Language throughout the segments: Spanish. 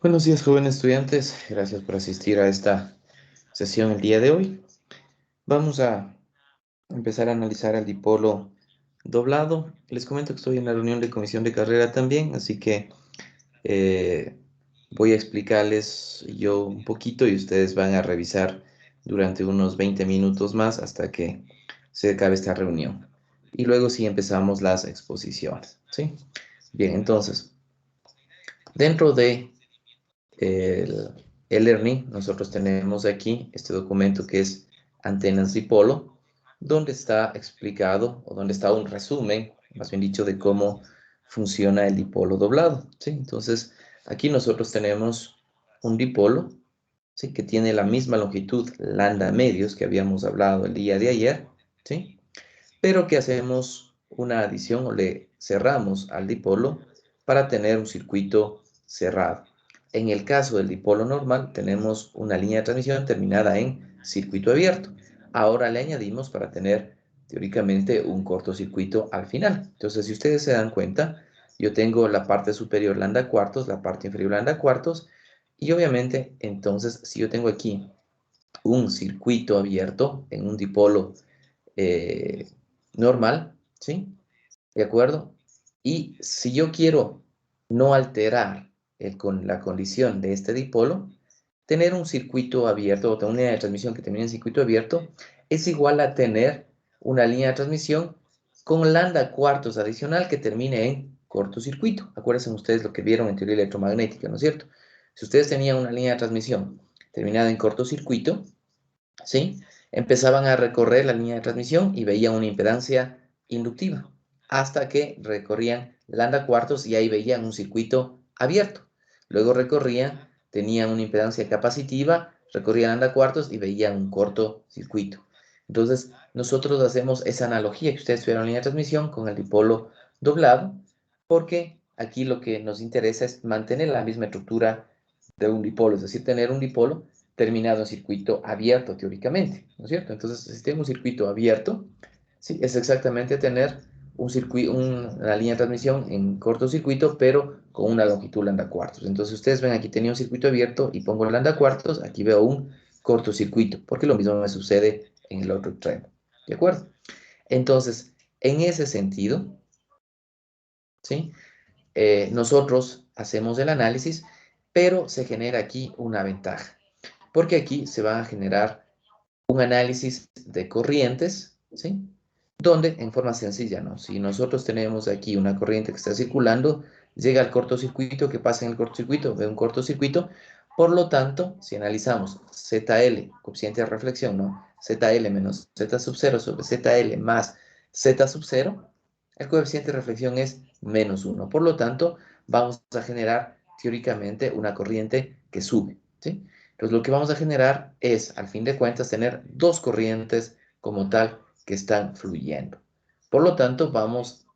Buenos días, jóvenes estudiantes. Gracias por asistir a esta sesión el día de hoy. Vamos a empezar a analizar el dipolo doblado. Les comento que estoy en la reunión de comisión de carrera también, así que eh, voy a explicarles yo un poquito y ustedes van a revisar durante unos 20 minutos más hasta que se acabe esta reunión. Y luego sí empezamos las exposiciones, ¿sí? Bien, entonces, dentro de el e-learning, nosotros tenemos aquí este documento que es Antenas Dipolo, donde está explicado, o donde está un resumen, más bien dicho, de cómo funciona el dipolo doblado, ¿sí? Entonces, aquí nosotros tenemos un dipolo, ¿sí? Que tiene la misma longitud lambda medios que habíamos hablado el día de ayer, ¿sí? Pero que hacemos una adición o le cerramos al dipolo para tener un circuito cerrado. En el caso del dipolo normal, tenemos una línea de transmisión terminada en circuito abierto. Ahora le añadimos para tener teóricamente un cortocircuito al final. Entonces, si ustedes se dan cuenta, yo tengo la parte superior lambda cuartos, la parte inferior lambda cuartos, y obviamente, entonces, si yo tengo aquí un circuito abierto en un dipolo eh, normal, ¿sí? ¿De acuerdo? Y si yo quiero no alterar con la condición de este dipolo, tener un circuito abierto o tener una línea de transmisión que termine en circuito abierto es igual a tener una línea de transmisión con lambda cuartos adicional que termine en cortocircuito. Acuérdense ustedes lo que vieron en teoría electromagnética, ¿no es cierto? Si ustedes tenían una línea de transmisión terminada en cortocircuito, ¿sí? Empezaban a recorrer la línea de transmisión y veían una impedancia inductiva, hasta que recorrían lambda cuartos y ahí veían un circuito abierto. Luego recorrían, tenían una impedancia capacitiva, recorrían lambda cuartos y veían un cortocircuito. Entonces, nosotros hacemos esa analogía que ustedes tuvieron en línea de transmisión con el dipolo doblado, porque aquí lo que nos interesa es mantener la misma estructura de un dipolo, es decir, tener un dipolo terminado en circuito abierto teóricamente, ¿no es cierto? Entonces, si tengo un circuito abierto, sí, es exactamente tener una línea de transmisión en cortocircuito, pero con una longitud lambda cuartos. Entonces, ustedes ven aquí tenía un circuito abierto y pongo lambda cuartos, aquí veo un cortocircuito, porque lo mismo me sucede en el otro extremo, ¿de acuerdo? Entonces, en ese sentido, ¿sí? Nosotros hacemos el análisis, pero se genera aquí una ventaja, porque aquí se va a generar un análisis de corrientes, ¿sí? Donde, en forma sencilla, ¿no? Si nosotros tenemos aquí una corriente que está circulando, llega al cortocircuito, ¿qué pasa en el cortocircuito? Ve un cortocircuito, por lo tanto, si analizamos ZL, coeficiente de reflexión, ¿no? ZL menos Z sub 0 sobre ZL más Z sub 0, el coeficiente de reflexión es menos 1. Por lo tanto, vamos a generar teóricamente una corriente que sube, ¿sí? Entonces, lo que vamos a generar es, al fin de cuentas, tener dos corrientes como tal que están fluyendo. Por lo tanto, vamos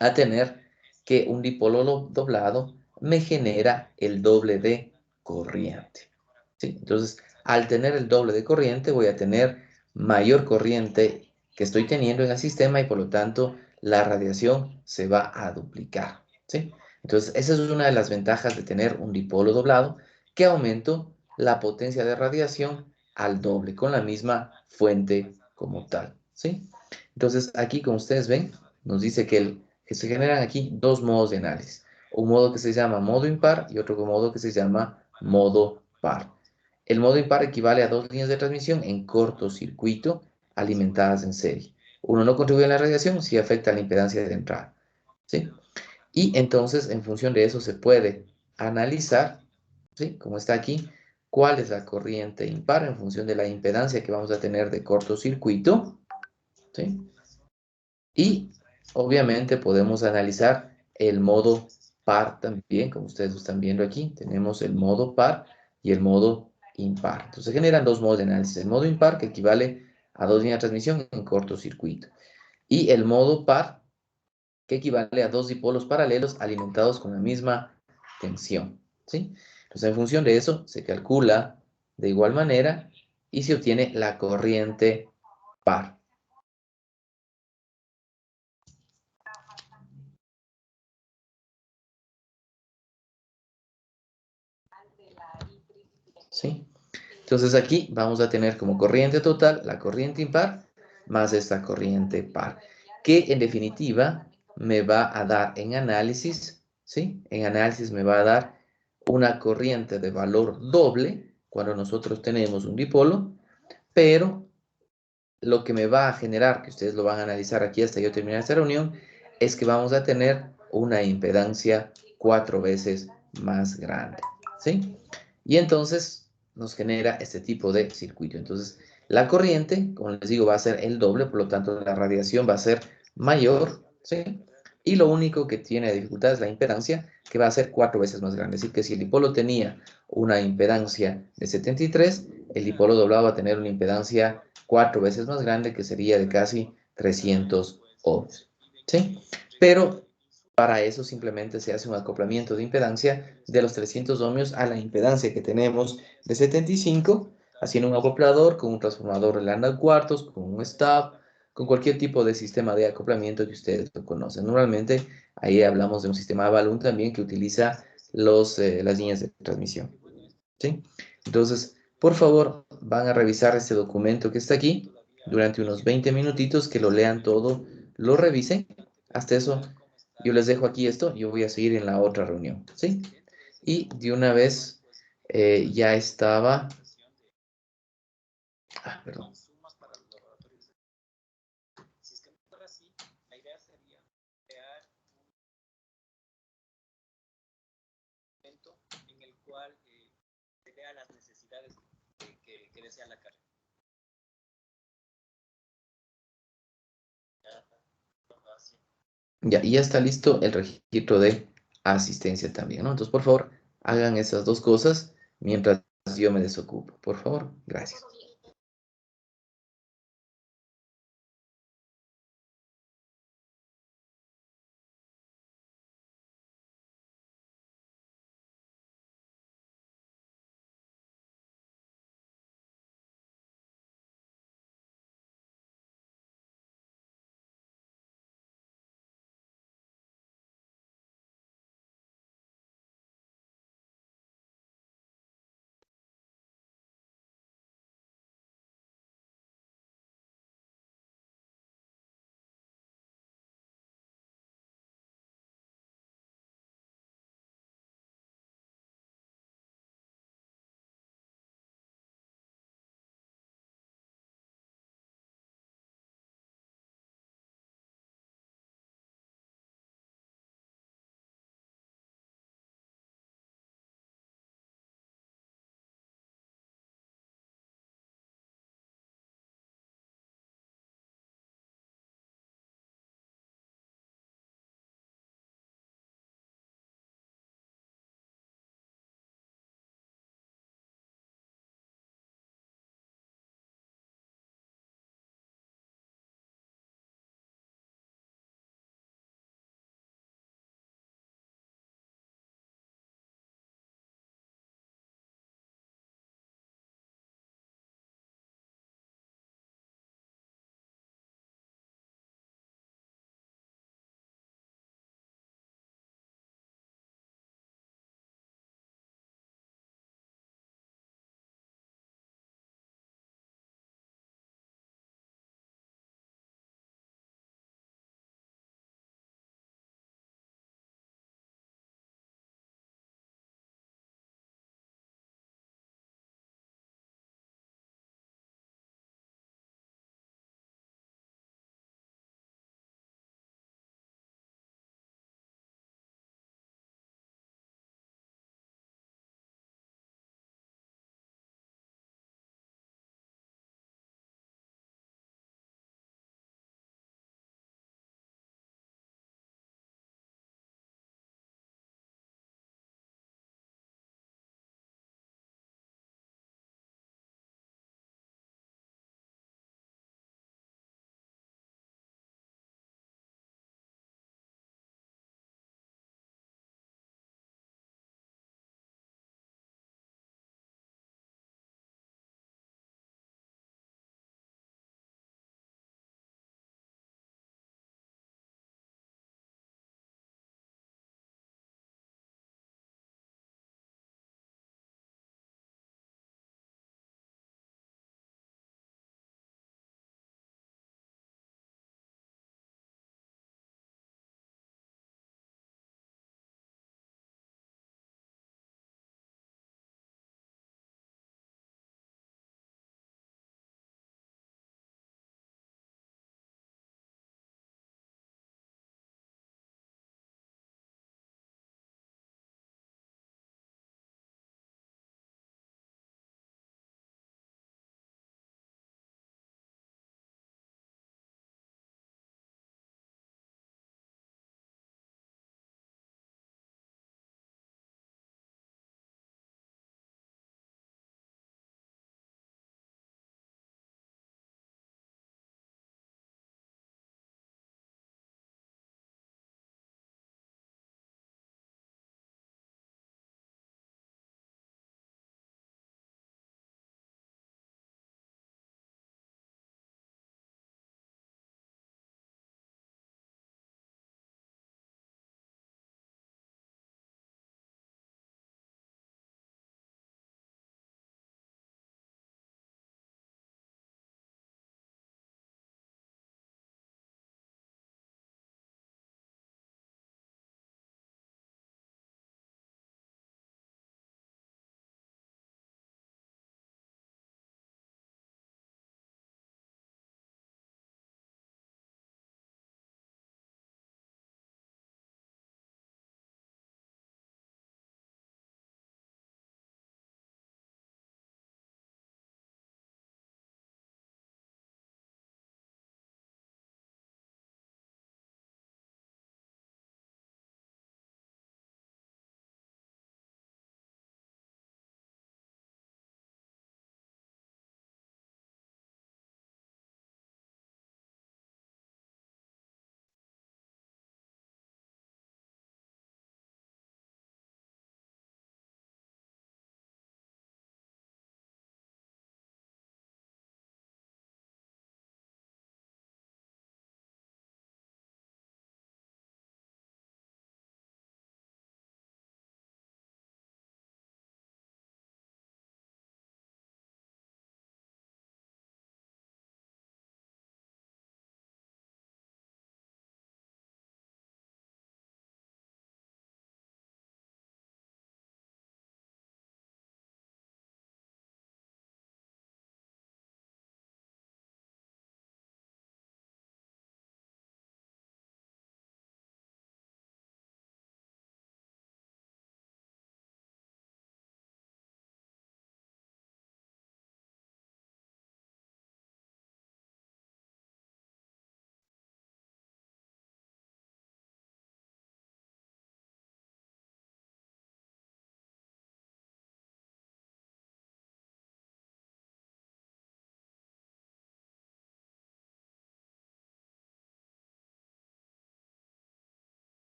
a tener que un dipolo doblado me genera el doble de corriente, ¿sí? Entonces, al tener el doble de corriente, voy a tener mayor corriente que estoy teniendo en el sistema y por lo tanto la radiación se va a duplicar, ¿sí? Entonces, esa es una de las ventajas de tener un dipolo doblado, que aumento la potencia de radiación al doble con la misma fuente como tal, ¿sí? Entonces, aquí como ustedes ven, nos dice que se generan aquí dos modos de análisis. Un modo que se llama modo impar y otro modo que se llama modo par. El modo impar equivale a dos líneas de transmisión en cortocircuito alimentadas en serie. Uno no contribuye a la radiación si afecta a la impedancia de entrada, ¿sí? Y entonces, en función de eso, se puede analizar, ¿sí? Como está aquí, cuál es la corriente impar en función de la impedancia que vamos a tener de cortocircuito, ¿sí? Y obviamente podemos analizar el modo par también, como ustedes lo están viendo aquí. Tenemos el modo par y el modo impar. Entonces se generan dos modos de análisis. El modo impar, que equivale a dos líneas de transmisión en cortocircuito. Y el modo par, que equivale a dos dipolos paralelos alimentados con la misma tensión, ¿sí? Entonces en función de eso se calcula de igual manera y se obtiene la corriente par. ¿sí? Entonces aquí vamos a tener como corriente total la corriente impar más esta corriente par, que en definitiva me va a dar en análisis, ¿sí? En análisis me va a dar una corriente de valor doble cuando nosotros tenemos un dipolo, pero lo que me va a generar, que ustedes lo van a analizar aquí hasta yo terminar esta reunión, es que vamos a tener una impedancia 4 veces más grande, ¿sí? Y entonces nos genera este tipo de circuito. Entonces, la corriente, como les digo, va a ser el doble, por lo tanto, la radiación va a ser mayor, ¿sí? Y lo único que tiene dificultad es la impedancia, que va a ser 4 veces más grande. Así que si el dipolo tenía una impedancia de 73, el dipolo doblado va a tener una impedancia 4 veces más grande, que sería de casi 300 ohms, ¿sí? Pero para eso simplemente se hace un acoplamiento de impedancia de los 300 ohmios a la impedancia que tenemos de 75, haciendo un acoplador con un transformador de lambda cuartos, con un stub, con cualquier tipo de sistema de acoplamiento que ustedes lo conocen. Normalmente ahí hablamos de un sistema de balloon también que utiliza las líneas de transmisión, ¿sí? Entonces, por favor, van a revisar este documento que está aquí durante unos 20 minutitos, que lo lean todo, lo revisen. Hasta eso, yo les dejo aquí esto, yo voy a seguir en la otra reunión, ¿sí? Y de una vez ya estaba... perdón. Ya, y ya está listo el registro de asistencia también, ¿no? Entonces, por favor, hagan esas dos cosas mientras yo me desocupo. Por favor, gracias.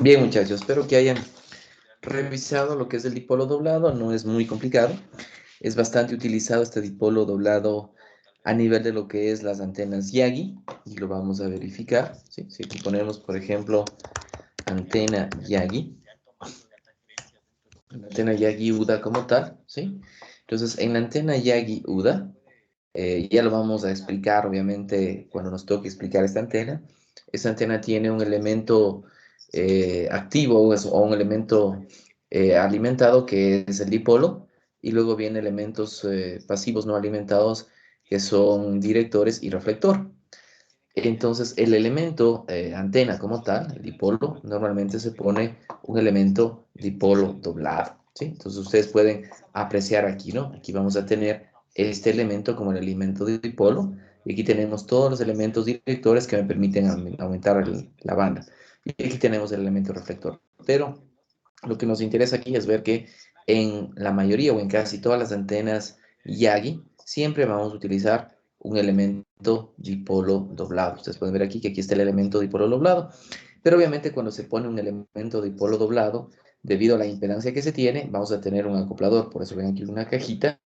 Bien, muchachos, espero que hayan revisado lo que es el dipolo doblado. No es muy complicado. Es bastante utilizado este dipolo doblado a nivel de lo que es las antenas Yagi. Y lo vamos a verificar, ¿sí? Si aquí ponemos, por ejemplo, antena Yagi. La antena Yagi UDA como tal, ¿sí? Entonces, en la antena Yagi UDA, ya lo vamos a explicar, obviamente, cuando nos toque explicar esta antena. Esta antena tiene un elemento activo o un elemento alimentado que es el dipolo, y luego vienen elementos pasivos no alimentados que son directores y reflector. Entonces, el elemento antena como tal, el dipolo, normalmente se pone un elemento dipolo doblado, ¿sí? Entonces, ustedes pueden apreciar aquí, ¿no? Aquí vamos a tener este elemento como el elemento de dipolo, y aquí tenemos todos los elementos directores que me permiten aumentar la banda. Y aquí tenemos el elemento reflector. Pero lo que nos interesa aquí es ver que en la mayoría o en casi todas las antenas Yagi siempre vamos a utilizar un elemento dipolo doblado. Ustedes pueden ver aquí que aquí está el elemento dipolo doblado, pero obviamente cuando se pone un elemento dipolo doblado, debido a la impedancia que se tiene, vamos a tener un acoplador. Por eso ven aquí una cajita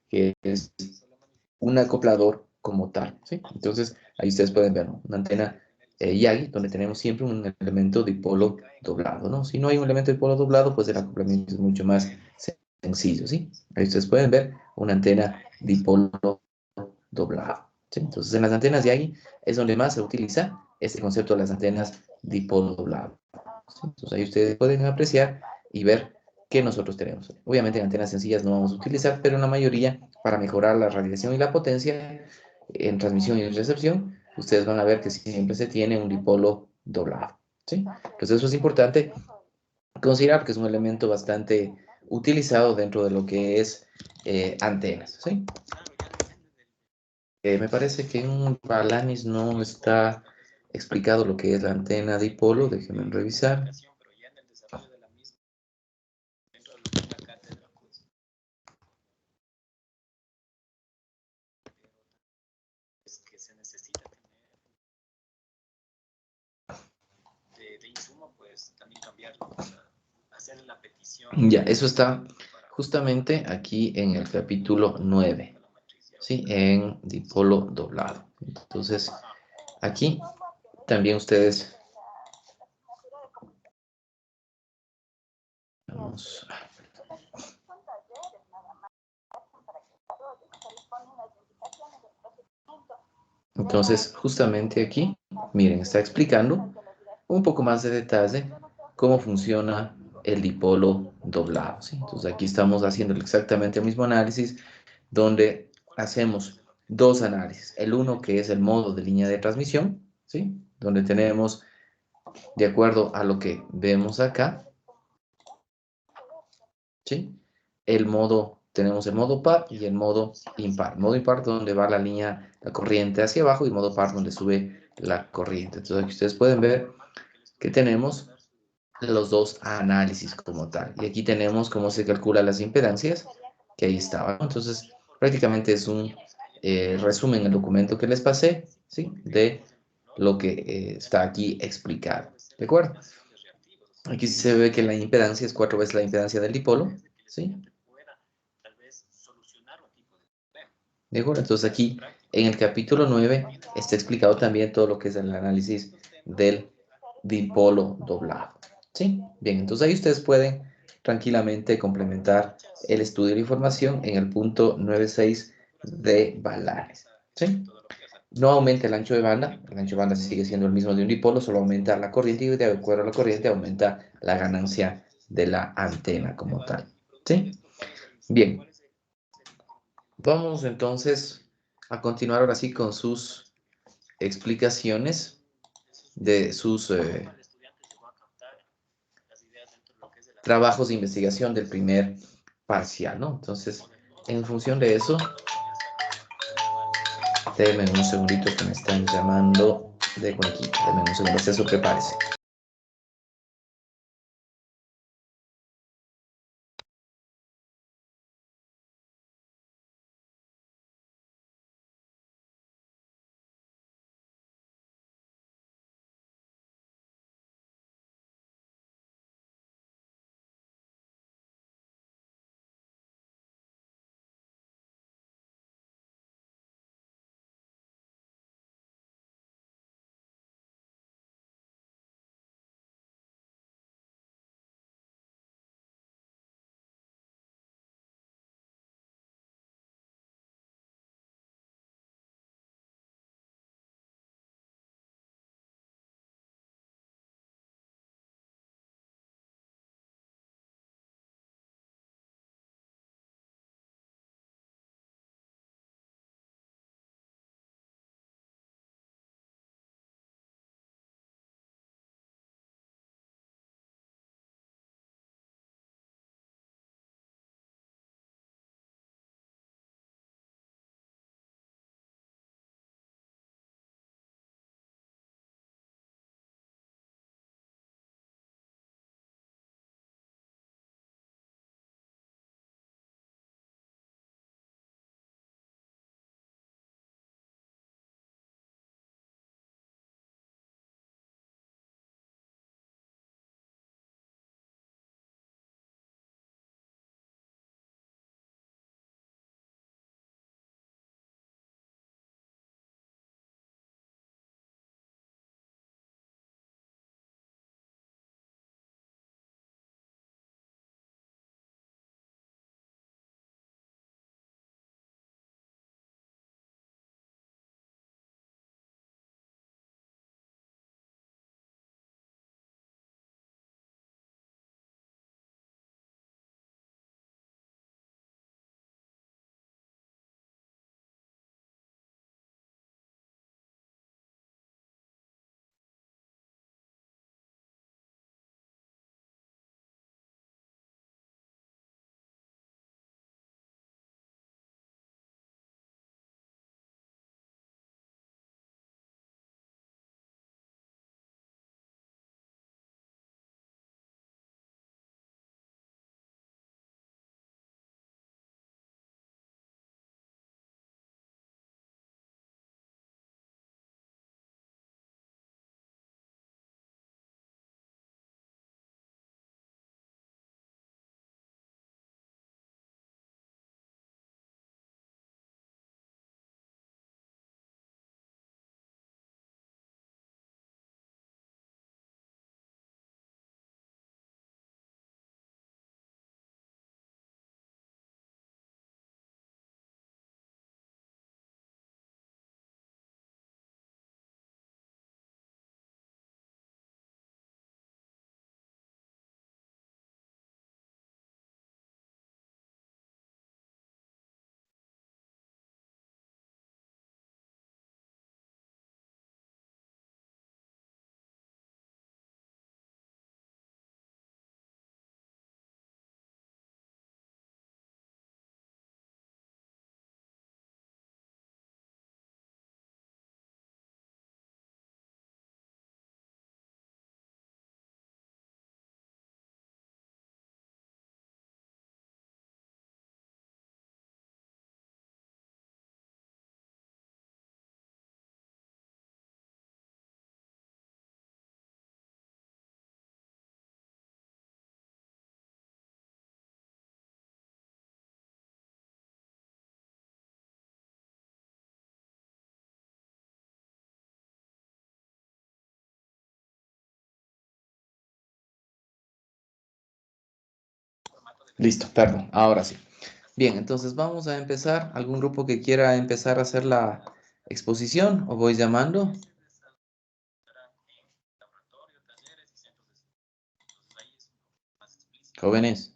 que es un acoplador como tal, ¿sí? Entonces, ahí ustedes pueden ver, ¿no? Una antena Yagi, donde tenemos siempre un elemento dipolo doblado, ¿no? Si no hay un elemento dipolo doblado, pues el acoplamiento es mucho más sencillo, ¿sí? Ahí ustedes pueden ver una antena dipolo doblado, ¿sí? Entonces, en las antenas Yagi es donde más se utiliza este concepto de las antenas dipolo doblado, ¿sí? Entonces, ahí ustedes pueden apreciar y ver que nosotros tenemos. Obviamente en antenas sencillas no vamos a utilizar, pero en la mayoría, para mejorar la radiación y la potencia en transmisión y en recepción, ustedes van a ver que siempre se tiene un dipolo doblado, ¿sí? Entonces eso es importante considerar que es un elemento bastante utilizado dentro de lo que es antenas, ¿sí? Me parece que en Balanis no está explicado lo que es la antena dipolo, déjenme revisar. Ya, eso está justamente aquí en el capítulo 9, ¿sí? En dipolo doblado. Entonces, aquí también ustedes, vamos, entonces justamente aquí, miren, está explicando un poco más de detalle cómo funciona el dipolo doblado, ¿sí? Entonces aquí estamos haciendo exactamente el mismo análisis donde hacemos dos análisis. El uno que es el modo de línea de transmisión, ¿sí? Donde tenemos, de acuerdo a lo que vemos acá, ¿sí? Tenemos el modo par y el modo impar. Modo impar donde va la línea, la corriente hacia abajo, y modo par donde sube la corriente. Entonces aquí ustedes pueden ver que tenemos los dos análisis como tal. Y aquí tenemos cómo se calculan las impedancias, que ahí estaba. Entonces, prácticamente es un resumen el documento que les pasé, ¿sí? De lo que está aquí explicado. ¿De acuerdo? Aquí se ve que la impedancia es 4 veces la impedancia del dipolo, ¿sí? ¿De acuerdo? Entonces aquí en el capítulo 9 está explicado también todo lo que es el análisis del dipolo doblado. ¿Sí? Bien, entonces ahí ustedes pueden tranquilamente complementar el estudio de la información en el punto 9.6 de Balanes. ¿Sí? No aumenta el ancho de banda, el ancho de banda sigue siendo el mismo de un dipolo, solo aumenta la corriente, y de acuerdo a la corriente aumenta la ganancia de la antena como tal. ¿Sí? Bien, vamos entonces a continuar ahora sí con sus explicaciones de sus trabajos de investigación del primer parcial, ¿no? Entonces, en función de eso, déjenme un segundito que me están llamando de Cuenquita. Déjenme un segundo, eso prepárese. Listo, perdón, ahora sí. Bien, entonces vamos a empezar. ¿Algún grupo que quiera empezar a hacer la exposición o voy llamando? Jóvenes,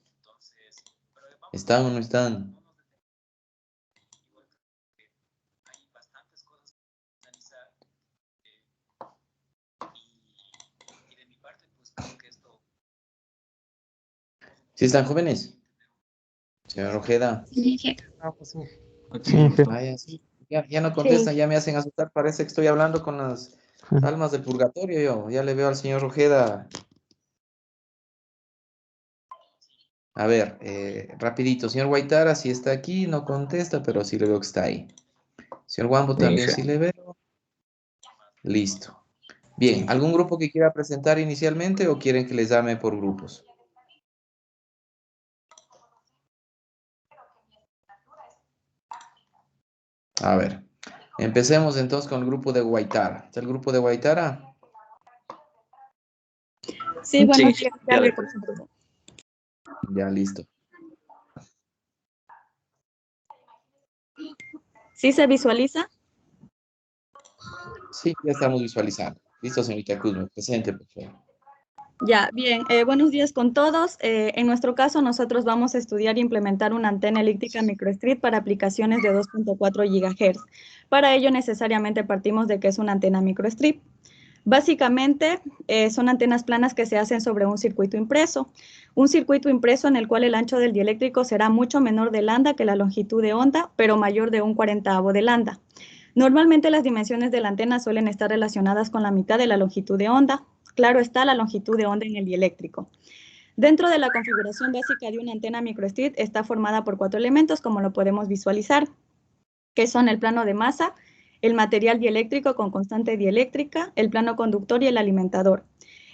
¿están o no están? ¿Sí están jóvenes? Señor Ojeda. Sí, sí. Ah, pues sí. Sí, sí. Vaya, sí. Ya no Sí. contestan, ya me hacen asustar. Parece que estoy hablando con las almas del purgatorio yo. Ya le veo al señor Ojeda. A ver, rapidito. Señor Guaitara, si está aquí, no contesta, pero sí le veo que está ahí. Señor Guambo Sí, también sí. sí le veo. Listo. Bien, ¿algún grupo que quiera presentar inicialmente o quieren que les llame por grupos? A ver, empecemos entonces con el grupo de Guaitara. ¿Está el grupo de Guaitara? Sí, buenos Sí, días, ya ya le le presento. Ya, listo. ¿Sí se visualiza? Sí, ya estamos visualizando. Listo, señorita Cruz, me presente, por favor. Ya, bien. Buenos días con todos. En nuestro caso, nosotros vamos a estudiar e implementar una antena elíptica microstrip para aplicaciones de 2.4 GHz. Para ello, necesariamente partimos de que es una antena microstrip. Básicamente, son antenas planas que se hacen sobre un circuito impreso en el cual el ancho del dieléctrico será mucho menor de lambda que la longitud de onda, pero mayor de un 40avo de lambda. Normalmente las dimensiones de la antena suelen estar relacionadas con la mitad de la longitud de onda. Claro está la longitud de onda en el dieléctrico. Dentro de la configuración básica de una antena microstrip está formada por 4 elementos, como lo podemos visualizar, que son el plano de masa, el material dieléctrico con constante dieléctrica, el plano conductor y el alimentador.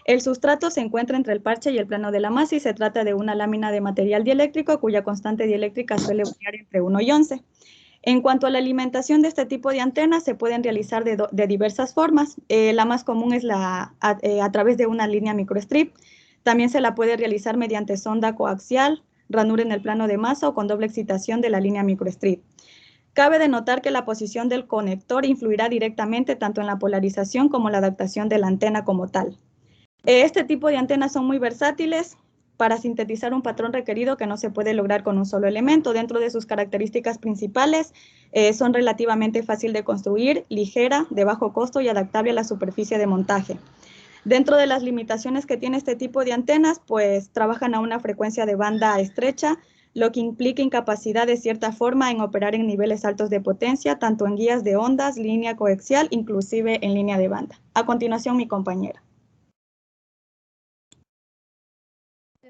El sustrato se encuentra entre el parche y el plano de la masa y se trata de una lámina de material dieléctrico cuya constante dieléctrica suele variar entre 1 y 11. En cuanto a la alimentación de este tipo de antenas, se pueden realizar de diversas formas. La más común es a través de una línea microstrip. También se la puede realizar mediante sonda coaxial, ranura en el plano de masa o con doble excitación de la línea microstrip. Cabe denotar que la posición del conector influirá directamente tanto en la polarización como la adaptación de la antena como tal. Este tipo de antenas son muy versátiles para sintetizar un patrón requerido que no se puede lograr con un solo elemento. Dentro de sus características principales, son relativamente fácil de construir, ligera, de bajo costo y adaptable a la superficie de montaje. Dentro de las limitaciones que tiene este tipo de antenas, pues trabajan a una frecuencia de banda estrecha, lo que implica incapacidad de cierta forma en operar en niveles altos de potencia, tanto en guías de ondas, línea coaxial, inclusive en línea de banda. A continuación, mi compañera.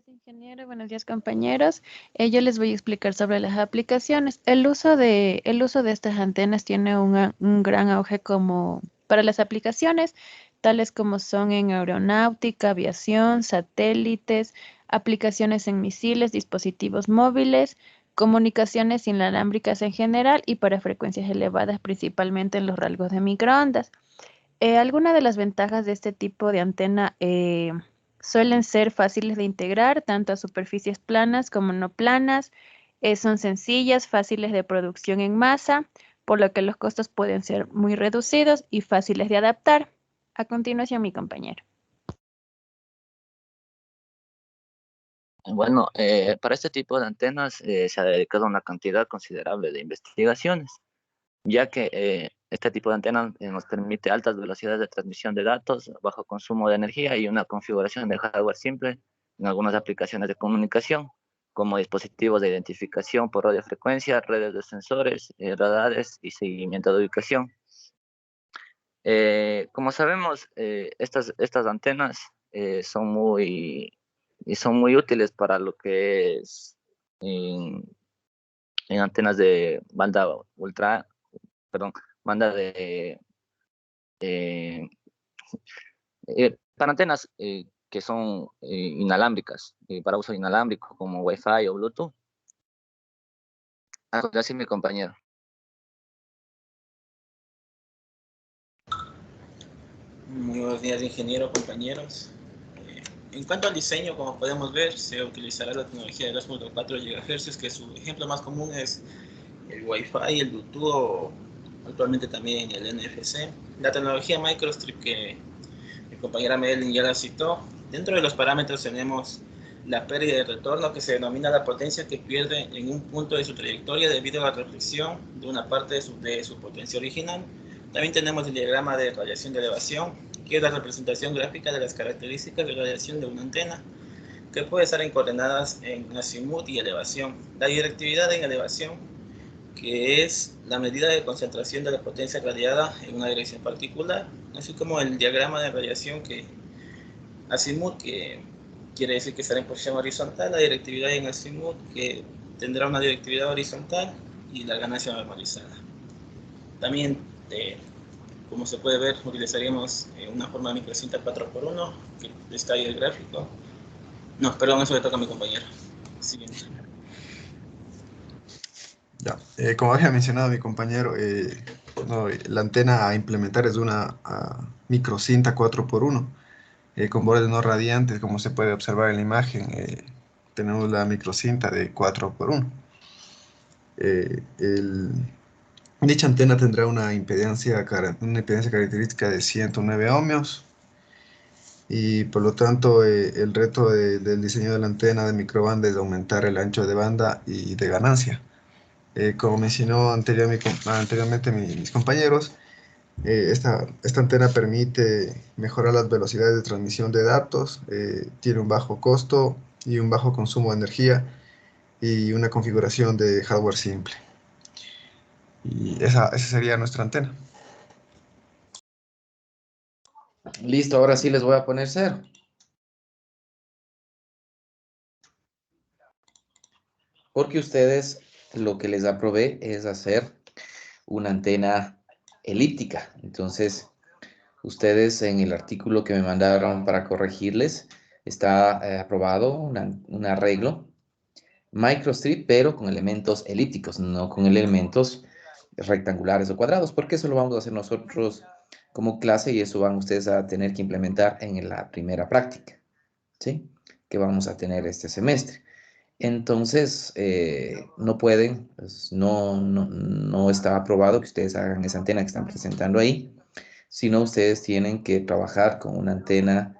Ingeniero, buenos días compañeros. Yo les voy a explicar sobre las aplicaciones. El uso de estas antenas tiene un gran auge como para las aplicaciones, tales como son en aeronáutica, aviación, satélites, aplicaciones en misiles, dispositivos móviles, comunicaciones inalámbricas en general y para frecuencias elevadas, principalmente en los rangos de microondas. Algunas de las ventajas de este tipo de antena suelen ser fáciles de integrar, tanto a superficies planas como no planas. Son sencillas, fáciles de producción en masa, por lo que los costos pueden ser muy reducidos y fáciles de adaptar. A continuación, mi compañero. Bueno, para este tipo de antenas se ha dedicado una cantidad considerable de investigaciones, ya que este tipo de antenas nos permite altas velocidades de transmisión de datos, bajo consumo de energía y una configuración de hardware simple en algunas aplicaciones de comunicación, como dispositivos de identificación por radiofrecuencia, redes de sensores, radares y seguimiento de ubicación. Como sabemos, estas antenas son muy útiles para lo que es en, en antenas de banda ultra, perdón, banda eh, para antenas que son inalámbricas, para uso inalámbrico como Wi-Fi o Bluetooth. Así mi compañero. Muy buenos días, ingeniero, compañeros. En cuanto al diseño, como podemos ver, se utilizará la tecnología de 2.4 GHz, que su ejemplo más común es el Wi-Fi, el Bluetooth o actualmente también el NFC. La tecnología microstrip que mi compañera Madeline ya la citó. Dentro de los parámetros tenemos la pérdida de retorno, que se denomina la potencia que pierde en un punto de su trayectoria debido a la reflexión de una parte de su potencia original. También tenemos el diagrama de radiación de elevación, que es la representación gráfica de las características de radiación de una antena, que puede estar en coordenadas en azimut y elevación. La directividad en elevación, que es la medida de concentración de la potencia radiada en una dirección particular, así como el diagrama de radiación que azimut, que quiere decir que estará en posición horizontal, la directividad en azimut, que tendrá una directividad horizontal, y la ganancia normalizada. También, como se puede ver, utilizaríamos una forma de microcinta 4x1, que está ahí el gráfico. No, perdón, eso le toca a mi compañero. Siguiente. Ya, como había mencionado mi compañero, no, la antena a implementar es una microcinta 4x1 con bordes no radiantes, como se puede observar en la imagen. Tenemos la microcinta de 4x1. Dicha antena tendrá una impedancia característica de 109 ohmios y por lo tanto el reto del diseño de la antena de microbanda es aumentar el ancho de banda y de ganancia. Como mencionó anteriormente mis compañeros, esta antena permite mejorar las velocidades de transmisión de datos, tiene un bajo costo y un bajo consumo de energía y una configuración de hardware simple. Y esa sería nuestra antena. Listo, ahora sí les voy a poner 0. Porque ustedes lo que les aprobé es hacer una antena elíptica. Entonces, ustedes en el artículo que me mandaron para corregirles, está aprobado un arreglo microstrip, pero con elementos elípticos, no con elementos rectangulares o cuadrados, porque eso lo vamos a hacer nosotros como clase y eso van ustedes a tener que implementar en la primera práctica, ¿sí? Que vamos a tener este semestre. Entonces, no pueden, pues, no está aprobado que ustedes hagan esa antena que están presentando ahí, sino ustedes tienen que trabajar con una antena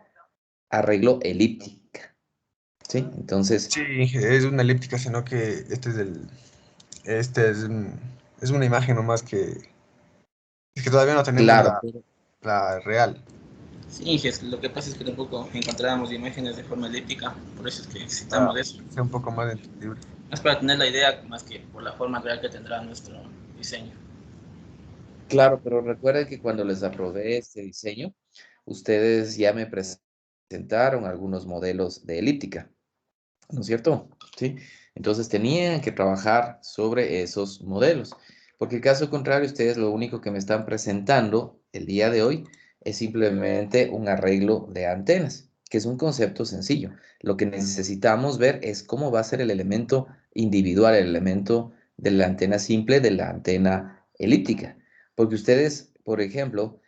arreglo elíptica, ¿sí? Entonces, Sí, es una elíptica, sino que este es una imagen nomás es que todavía no tenemos claro, la real. Sí, lo que pasa es que tampoco encontrábamos imágenes de forma elíptica, por eso es que Para citamos eso. sea un poco más entendible. Es para tener la idea, más que por la forma real que tendrá nuestro diseño. claro, pero recuerden que cuando les aprobé este diseño, ustedes ya me presentaron algunos modelos de elíptica, ¿no es cierto? Sí. Entonces tenían que trabajar sobre esos modelos, porque en caso contrario, ustedes lo único que me están presentando el día de hoy es simplemente un arreglo de antenas, que es un concepto sencillo. Lo que necesitamos ver es cómo va a ser el elemento individual, el elemento de la antena simple, de la antena elíptica, porque ustedes, por ejemplo,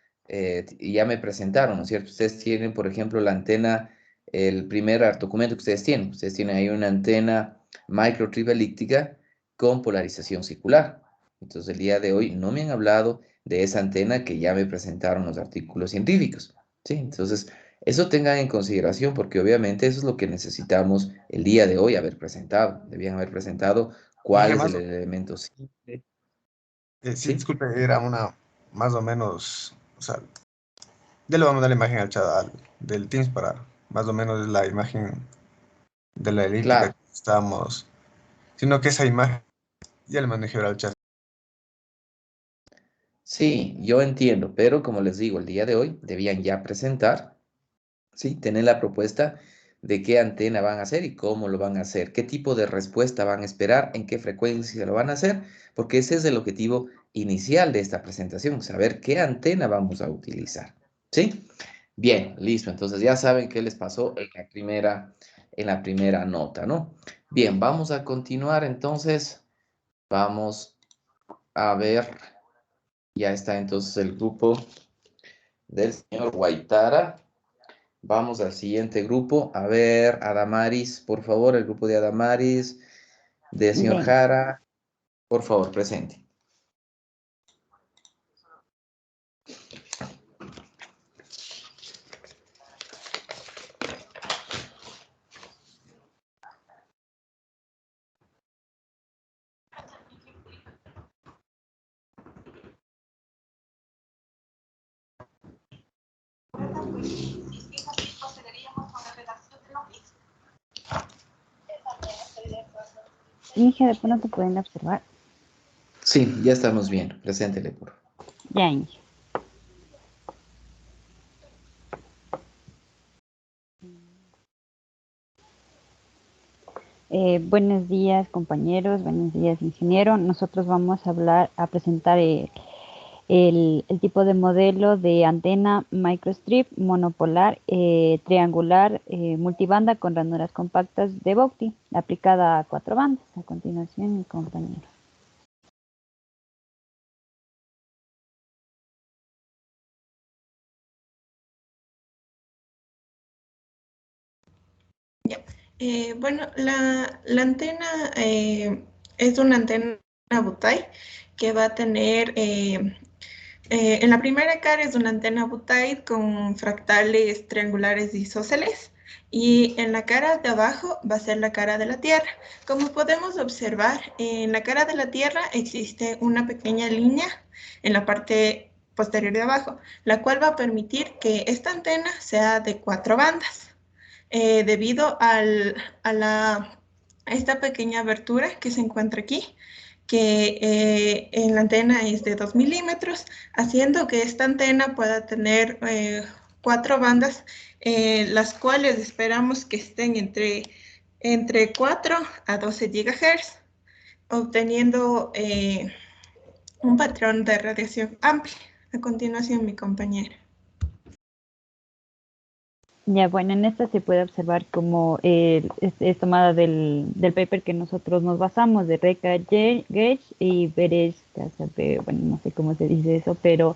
ya me presentaron, ¿no es cierto? Ustedes tienen, por ejemplo, la antena, el primer documento que ustedes tienen ahí una antena microstrip elíptica con polarización circular. Entonces, el día de hoy no me han hablado de esa antena que ya me presentaron los artículos científicos, ¿sí? Entonces, eso tengan en consideración porque obviamente eso es lo que necesitamos el día de hoy haber presentado. Debían haber presentado Y cuál es el además, elemento simple, sí, ¿sí? disculpe, era una más o menos, o sea, ya le vamos a dar la imagen al chat del Teams para más o menos la imagen de la elíptica Claro. que estábamos, sino que esa imagen ya le mandé al chat. Sí, yo entiendo, pero como les digo, el día de hoy debían ya presentar, sí, tener la propuesta de qué antena van a hacer y cómo lo van a hacer, qué tipo de respuesta van a esperar, en qué frecuencia lo van a hacer, porque ese es el objetivo inicial de esta presentación, saber qué antena vamos a utilizar, ¿sí? Bien, listo, entonces ya saben qué les pasó en la primera nota, ¿no? Bien, vamos a continuar entonces, vamos a ver, ya está entonces el grupo del señor Guaitara. Vamos al siguiente grupo. A ver, Adamaris, por favor, el grupo de Adamaris, de señor Bien. Jara, por favor, presente. Inge, de pronto pueden observar. Sí, ya estamos bien. Preséntele, por favor. Ya, Inge. Buenos días, compañeros. Buenos días, ingeniero. Nosotros vamos a presentar el tipo de modelo de antena microstrip monopolar triangular multibanda con ranuras compactas de Bocti aplicada a 4 bandas. A continuación, mi compañero. Bueno, la antena es una antena Butai que va a tener, en la primera cara es una antena Butai con fractales triangulares isósceles y en la cara de abajo va a ser la cara de la Tierra. Como podemos observar, en la cara de la Tierra existe una pequeña línea en la parte posterior de abajo, la cual va a permitir que esta antena sea de 4 bandas. Debido a esta pequeña abertura que se encuentra aquí, que en la antena es de 2 milímetros, haciendo que esta antena pueda tener 4 bandas, las cuales esperamos que estén entre 4 a 12 GHz, obteniendo un patrón de radiación amplio. A continuación, mi compañera. Ya, bueno, en esta se puede observar como es tomada del paper que nosotros nos basamos, de Reka Gage y Beres, bueno, no sé cómo se dice eso, pero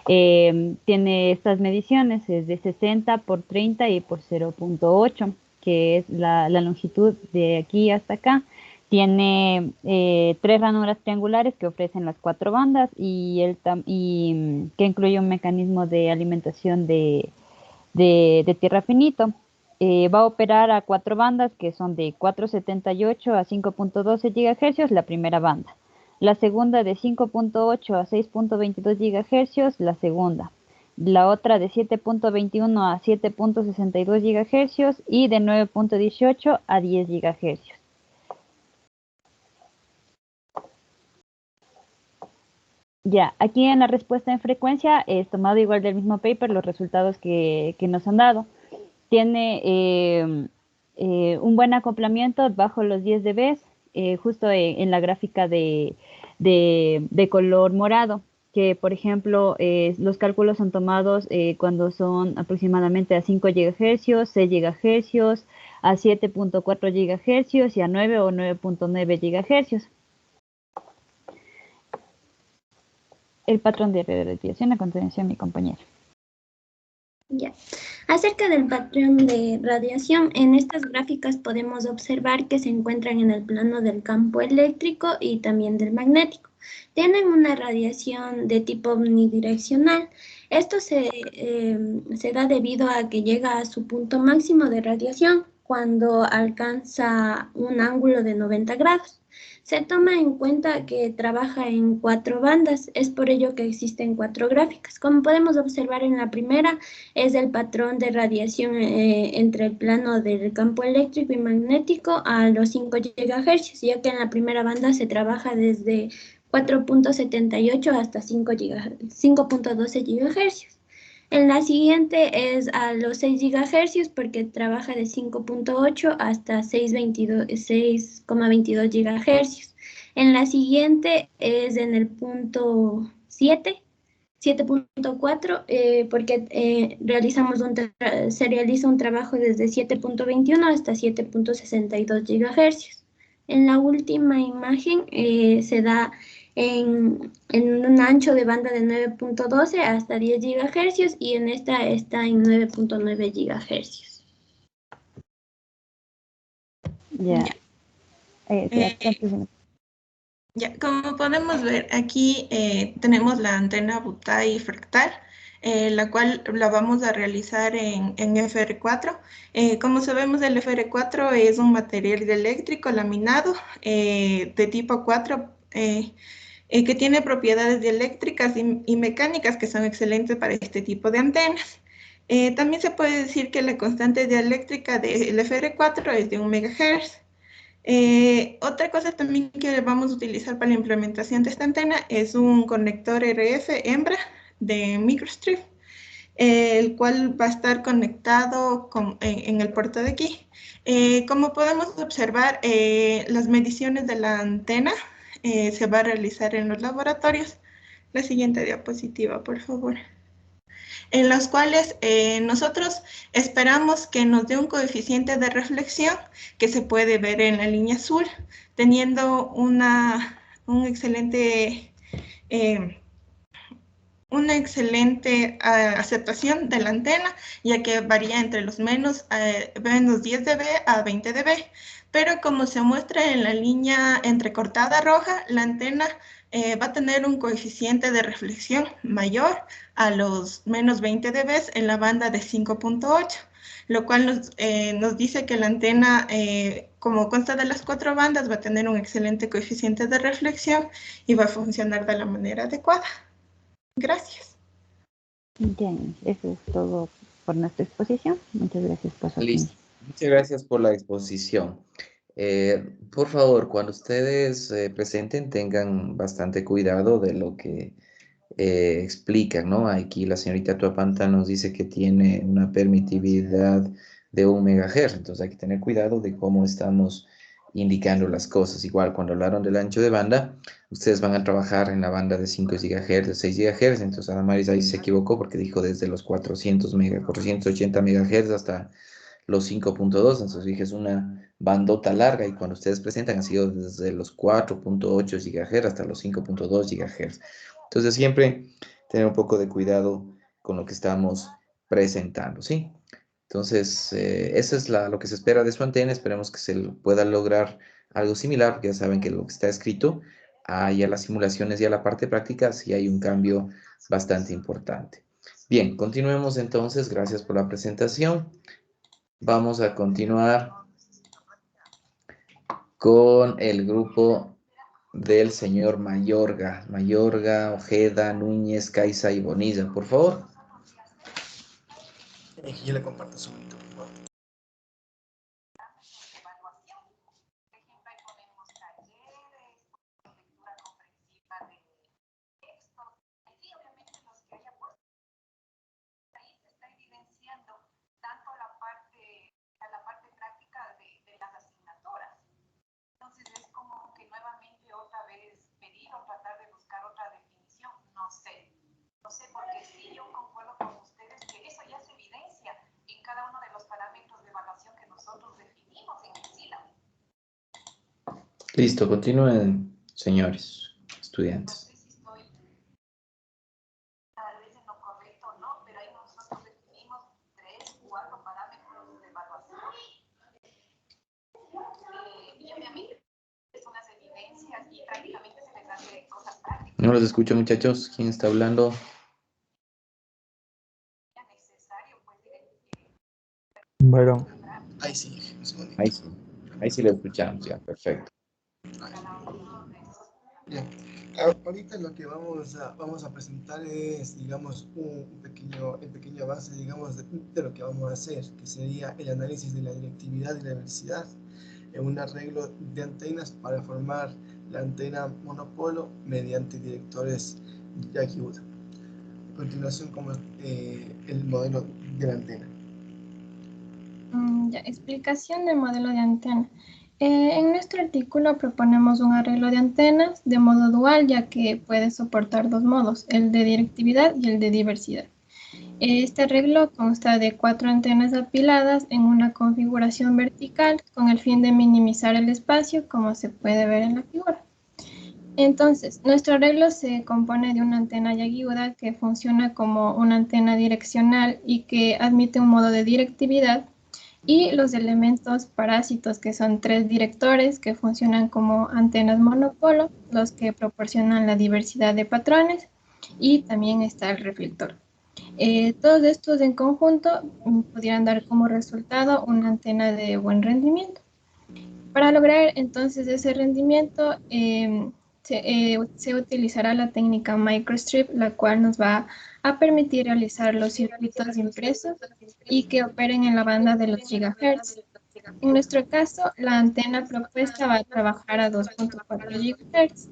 tiene estas mediciones, es de 60 por 30 y por 0.8, que es la longitud de aquí hasta acá. Tiene 3 ranuras triangulares que ofrecen las 4 bandas y que incluye un mecanismo de alimentación de tierra finito. Va a operar a 4 bandas que son de 4.78 a 5.12 GHz, la primera banda. La segunda de 5.8 a 6.22 GHz, la segunda. La otra de 7.21 a 7.62 GHz y de 9.18 a 10 GHz. Ya, aquí en la respuesta en frecuencia es tomado igual del mismo paper los resultados que nos han dado. Tiene un buen acoplamiento bajo los 10 dB, justo en la gráfica de color morado, que por ejemplo los cálculos son tomados cuando son aproximadamente a 5 GHz, 6 GHz, a 7.4 GHz y a 9 o 9.9 GHz. El patrón de radiación, a continuación mi compañero. Ya. Acerca del patrón de radiación, en estas gráficas podemos observar que se encuentran en el plano del campo eléctrico y también del magnético. Tienen una radiación de tipo omnidireccional. Esto se da debido a que llega a su punto máximo de radiación cuando alcanza un ángulo de 90 grados. Se toma en cuenta que trabaja en 4 bandas, es por ello que existen 4 gráficas. Como podemos observar en la primera, es el patrón de radiación entre el plano del campo eléctrico y magnético a los 5 GHz, ya que en la primera banda se trabaja desde 4.78 hasta 5.12 GHz. En la siguiente es a los 6 GHz porque trabaja de 5.8 hasta 6,22 GHz. En la siguiente es en el punto 7.4 porque se realiza un trabajo desde 7.21 hasta 7.62 GHz. En la última imagen se da en un ancho de banda de 9.12 hasta 10 GHz y en esta está en 9.9 GHz. Ya. Ya, como podemos ver, aquí tenemos la antena Butai fractal, la cual la vamos a realizar en FR4. Como sabemos, el FR4 es un material eléctrico laminado de tipo 4 que tiene propiedades dieléctricas y mecánicas que son excelentes para este tipo de antenas. También se puede decir que la constante dieléctrica del FR4 es de 1 MHz. Otra cosa también que vamos a utilizar para la implementación de esta antena es un conector RF hembra de microstrip, el cual va a estar conectado en el puerto de aquí. Como podemos observar, las mediciones de la antena se va a realizar en los laboratorios. La siguiente diapositiva, por favor. En los cuales nosotros esperamos que nos dé un coeficiente de reflexión que se puede ver en la línea azul, teniendo una excelente aceptación de la antena, ya que varía entre los menos 10 dB a 20 dB. Pero como se muestra en la línea entrecortada roja, la antena va a tener un coeficiente de reflexión mayor a los menos 20 dB en la banda de 5.8, lo cual nos dice que la antena, como consta de las 4 bandas, va a tener un excelente coeficiente de reflexión y va a funcionar de la manera adecuada. Gracias. Bien, eso es todo por nuestra exposición. Muchas gracias por su atención. Listo. Muchas gracias por la exposición. Por favor, cuando ustedes presenten, tengan bastante cuidado de lo que explican, ¿no? Aquí la señorita Tuapanta nos dice que tiene una permitividad de 1 MHz, entonces hay que tener cuidado de cómo estamos indicando las cosas. Igual, cuando hablaron del ancho de banda, ustedes van a trabajar en la banda de 5 GHz, de 6 GHz, entonces Adamaris ahí se equivocó porque dijo desde los 480 MHz hasta los 5.2, entonces dije es una bandota larga y cuando ustedes presentan ha sido desde los 4.8 GHz hasta los 5.2 GHz. Entonces siempre tener un poco de cuidado con lo que estamos presentando, ¿sí? Entonces eso es lo que se espera de su antena, esperemos que se pueda lograr algo similar, porque ya saben que lo que está escrito, y a las simulaciones y a la parte práctica, sí hay un cambio bastante importante. Bien, continuemos entonces, gracias por la presentación. Vamos a continuar con el grupo del señor Mayorga, Ojeda, Núñez, Caiza y Bonilla, por favor. Yo le comparto su micro, por favor. No sé, porque sí, yo concuerdo con ustedes que eso ya se evidencia en cada uno de los parámetros de evaluación que nosotros definimos en el sílabo. Listo, continúen, señores estudiantes. No sé si estoy tal vez en lo correcto o no, pero ahí nosotros definimos 3, 4 parámetros de evaluación. Y obviamente son las evidencias y prácticamente se les hace cosas prácticas. No los escucho, muchachos. ¿Quién está hablando? Bueno. Ahí sí. Ahí sí lo escuchamos, ya, perfecto. Bien. Ahorita lo que vamos a presentar es, digamos, un pequeño avance, digamos, de lo que vamos a hacer, que sería el análisis de la directividad y la diversidad en un arreglo de antenas para formar la antena monopolo mediante directores Yagi-Uda. A continuación, como el modelo de la antena. Explicación del modelo de antena. En nuestro artículo proponemos un arreglo de antenas de modo dual, ya que puede soportar 2 modos, el de directividad y el de diversidad. Este arreglo consta de 4 antenas apiladas en una configuración vertical con el fin de minimizar el espacio, como se puede ver en la figura. Entonces, nuestro arreglo se compone de una antena Yagi-Uda que funciona como una antena direccional y que admite un modo de directividad, y los elementos parásitos, que son 3 directores que funcionan como antenas monopolo, los que proporcionan la diversidad de patrones, y también está el reflector. Todos estos en conjunto pudieran dar como resultado una antena de buen rendimiento. Para lograr entonces ese rendimiento, se utilizará la técnica microstrip, la cual nos va a permitir realizar los circuitos impresos y que operen en la banda de los gigahertz. En nuestro caso, la antena propuesta va a trabajar a 2.4 GHz.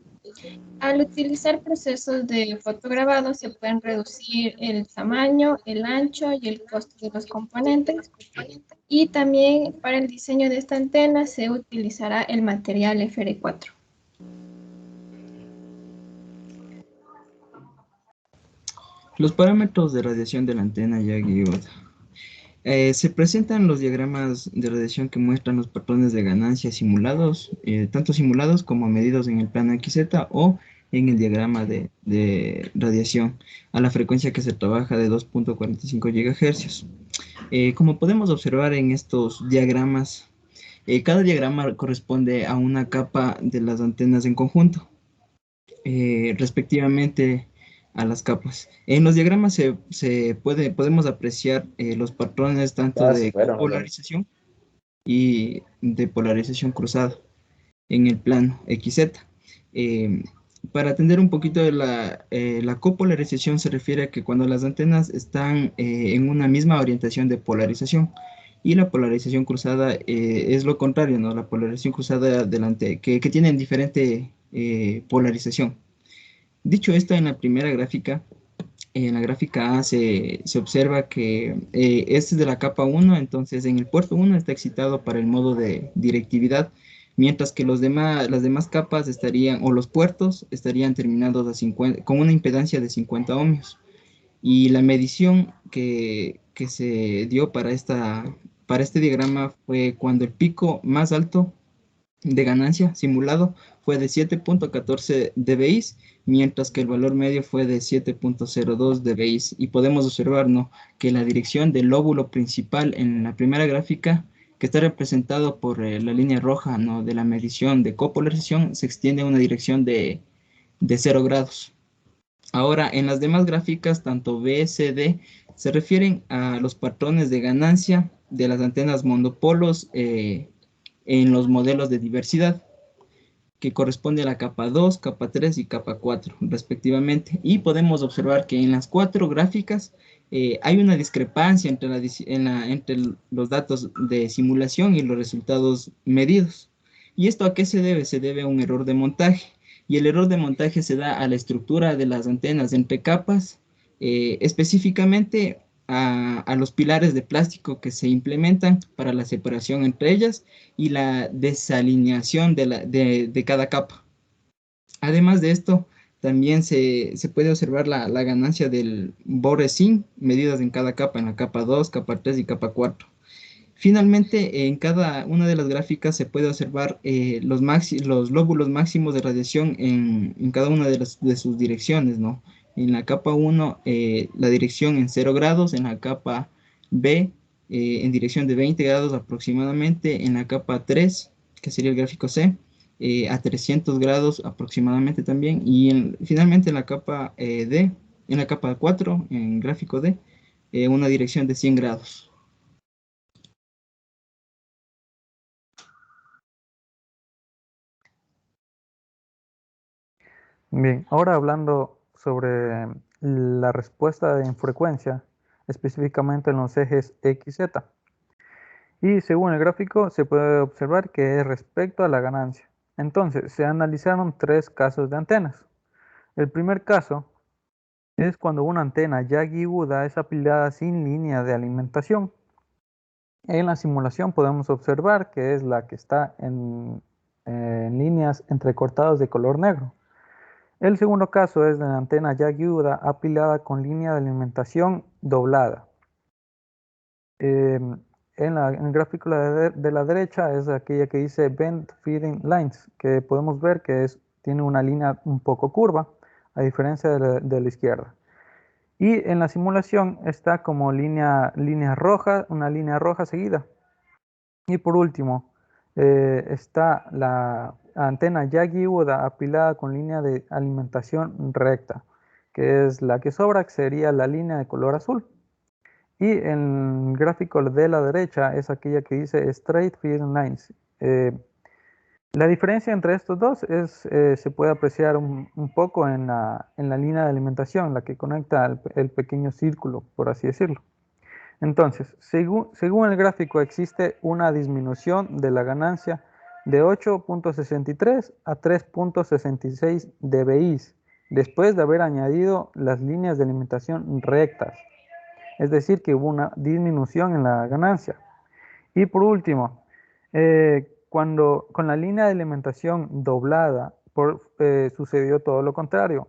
Al utilizar procesos de fotograbado se pueden reducir el tamaño, el ancho y el costo de los componentes. Y también para el diseño de esta antena se utilizará el material FR4. Los parámetros de radiación de la antena Yagi-Uda. Se presentan los diagramas de radiación que muestran los patrones de ganancia simulados, tanto simulados como medidos en el plano XZ o en el diagrama de radiación a la frecuencia que se trabaja de 2.45 GHz. Como podemos observar en estos diagramas, cada diagrama corresponde a una capa de las antenas en conjunto, respectivamente a las capas. En los diagramas podemos apreciar los patrones tanto de polarización y de polarización cruzada en el plano XZ. Para atender un poquito de la copolarización, se refiere a que cuando las antenas están en una misma orientación de polarización, y la polarización cruzada es lo contrario, ¿no? La polarización cruzada que tienen diferente polarización. Dicho esto, en la primera gráfica, en la gráfica A se observa que este es de la capa 1, entonces en el puerto 1 está excitado para el modo de directividad, mientras que las demás capas estarían, o los puertos, estarían terminados con una impedancia de 50 ohmios. Y la medición que se dio para este diagrama fue cuando el pico más alto de ganancia simulado fue de 7.14 dBi, mientras que el valor medio fue de 7.02 dBi. Y podemos observar, ¿no?, que la dirección del lóbulo principal en la primera gráfica, que está representado por la línea roja, ¿no?, de la medición de copolarización, se extiende a una dirección de 0 grados. Ahora, en las demás gráficas, tanto B, C, D, se refieren a los patrones de ganancia de las antenas monopolos en los modelos de diversidad, que corresponde a la capa 2, capa 3 y capa 4, respectivamente. Y podemos observar que en las 4 gráficas hay una discrepancia entre los datos de simulación y los resultados medidos. ¿Y esto a qué se debe? Se debe a un error de montaje. Y el error de montaje se da a la estructura de las antenas entre capas, específicamente a los pilares de plástico que se implementan para la separación entre ellas y la desalineación de cada capa. Además de esto, también se puede observar la ganancia del Bore-Zinc, medidas en cada capa, en la capa 2, capa 3 y capa 4. Finalmente, en cada una de las gráficas se puede observar los lóbulos máximos de radiación en cada una de sus direcciones, ¿no? En la capa 1, la dirección en 0 grados, en la capa B, en dirección de 20 grados aproximadamente, en la capa 3, que sería el gráfico C, a 300 grados aproximadamente también, y finalmente en la capa D, en la capa 4, en gráfico D, una dirección de 100 grados. Bien, ahora hablando sobre la respuesta en frecuencia, específicamente en los ejes X, Z. Y según el gráfico se puede observar que es respecto a la ganancia. Entonces, se analizaron 3 casos de antenas. El primer caso es cuando una antena Yagi-Uda es apilada sin línea de alimentación. En la simulación podemos observar que es la que está en líneas entrecortadas de color negro. El segundo caso es de la antena Yagi-Uda apilada con línea de alimentación doblada. En el gráfico de la derecha es aquella que dice Bent Feeding Lines, que podemos ver que es tiene una línea un poco curva, a diferencia de la izquierda. Y en la simulación está como línea roja, una línea roja seguida. Y por último, está la antena ya aguda apilada con línea de alimentación recta, que es la que sobra, que sería la línea de color azul. Y el gráfico de la derecha es aquella que dice Straight Feed Lines. La diferencia entre estos dos es, se puede apreciar un poco en la línea de alimentación, la que conecta el pequeño círculo, por así decirlo. Entonces, según el gráfico, existe una disminución de la ganancia de 8.63 a 3.66 dBi, después de haber añadido las líneas de alimentación rectas. Es decir, que hubo una disminución en la ganancia. Y por último, cuando con la línea de alimentación doblada sucedió todo lo contrario.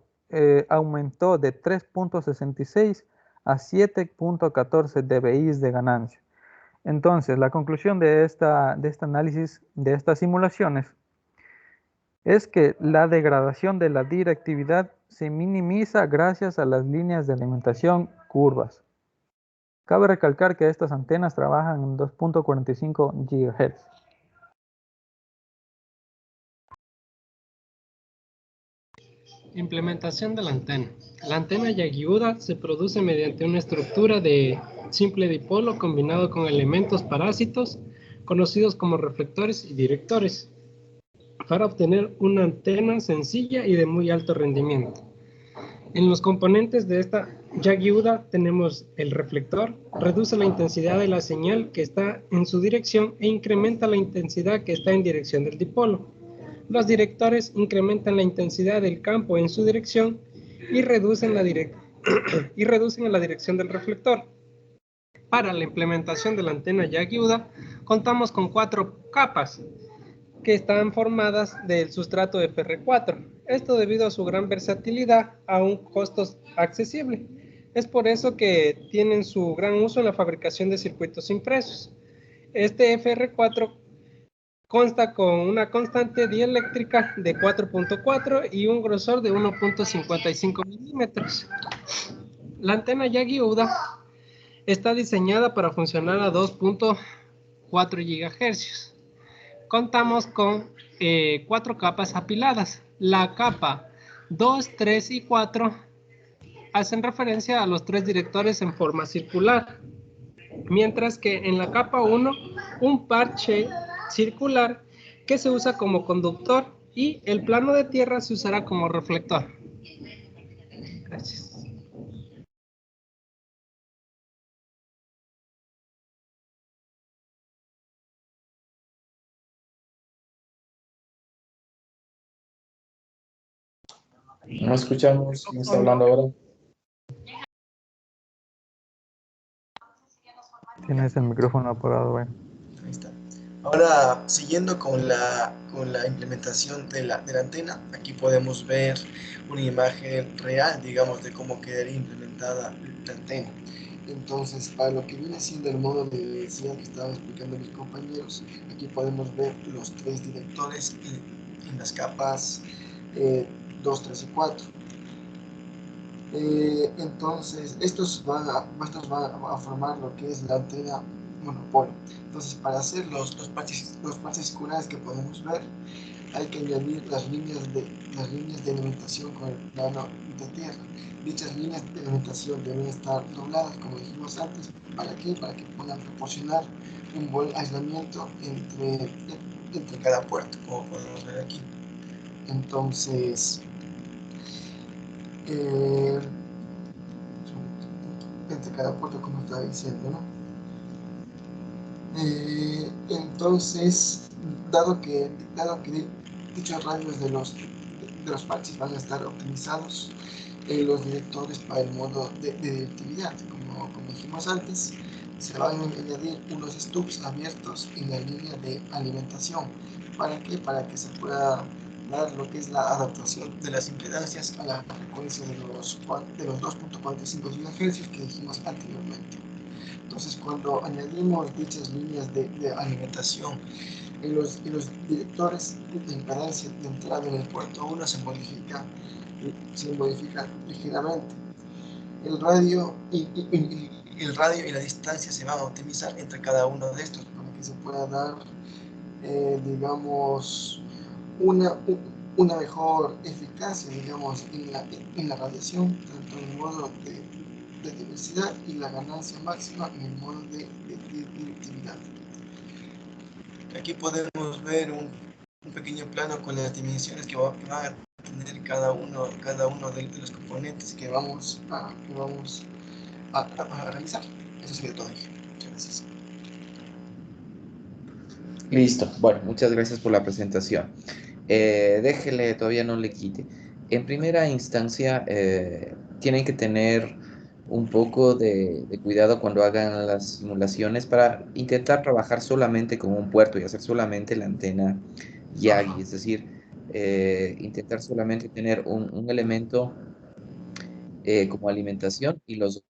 Aumentó de 3.66 a 7.14 dBi de ganancia. Entonces, la conclusión de este análisis, de estas simulaciones, es que la degradación de la directividad se minimiza gracias a las líneas de alimentación curvas. Cabe recalcar que estas antenas trabajan en 2.45 GHz. Implementación de la antena. La antena Yagi-Uda se produce mediante una estructura de simple dipolo combinado con elementos parásitos conocidos como reflectores y directores para obtener una antena sencilla y de muy alto rendimiento. En los componentes de esta Yagi-Uda tenemos el reflector, reduce la intensidad de la señal que está en su dirección e incrementa la intensidad que está en dirección del dipolo. Los directores incrementan la intensidad del campo en su dirección y reducen la dirección del reflector. Para la implementación de la antena Yagi-Uda contamos con 4 capas que están formadas del sustrato FR4. Esto debido a su gran versatilidad a un costo accesible. Es por eso que tienen su gran uso en la fabricación de circuitos impresos. Este FR4 consta con una constante dieléctrica de 4.4 y un grosor de 1.55 milímetros. La antena Yagi-Uda está diseñada para funcionar a 2.4 GHz. Contamos con 4 capas apiladas. La capa 2, 3 y 4 hacen referencia a los 3 directores en forma circular, mientras que en la capa 1 un parche circular que se usa como conductor y el plano de tierra se usará como reflector. Gracias. No escuchamos. ¿Quién está hablando ahora? Tienes el micrófono apagado, bueno. Ahí está. Ahora, siguiendo con la implementación de la antena, aquí podemos ver una imagen real, digamos, de cómo quedaría implementada la antena. Entonces, para lo que viene siendo el modo de diversidad que estaban explicando mis compañeros, aquí podemos ver los 3 directores en las capas 2, 3 y 4. Entonces, estos van a formar lo que es la antena monopolio. Entonces, para hacer los parches circulares que podemos ver, hay que añadir las líneas de alimentación con el plano de tierra. Dichas líneas de alimentación deben estar dobladas, como dijimos antes. ¿Para qué? Para que puedan proporcionar un buen aislamiento entre cada puerto, como podemos ver aquí. Entonces, entre cada puerto, como estaba diciendo, ¿no? Entonces, dado que dichos radios de los parches van a estar optimizados, los directores para el modo de directividad, como dijimos antes, se van a añadir unos stubs abiertos en la línea de alimentación. ¿Para qué? Para que se pueda dar lo que es la adaptación de las impedancias a la frecuencia de los 2.45 GHz que dijimos anteriormente. Entonces, cuando añadimos dichas líneas de alimentación los directores de impedancia de entrada en el puerto 1 se modifica ligeramente. El radio y la distancia se van a optimizar entre cada uno de estos para que se pueda dar, digamos, una mejor eficacia, digamos, en la radiación, tanto en el modo de diversidad y la ganancia máxima en el modo de directividad. Aquí podemos ver un pequeño plano con las dimensiones que van a tener cada uno de los componentes que vamos a realizar. Eso sería todo. Muchas gracias. Listo. Bueno, muchas gracias por la presentación. Déjele, todavía no le quite. En primera instancia, tienen que tener un poco de cuidado cuando hagan las simulaciones para intentar trabajar solamente con un puerto y hacer solamente la antena Yagi, es decir, intentar solamente tener un elemento como alimentación y los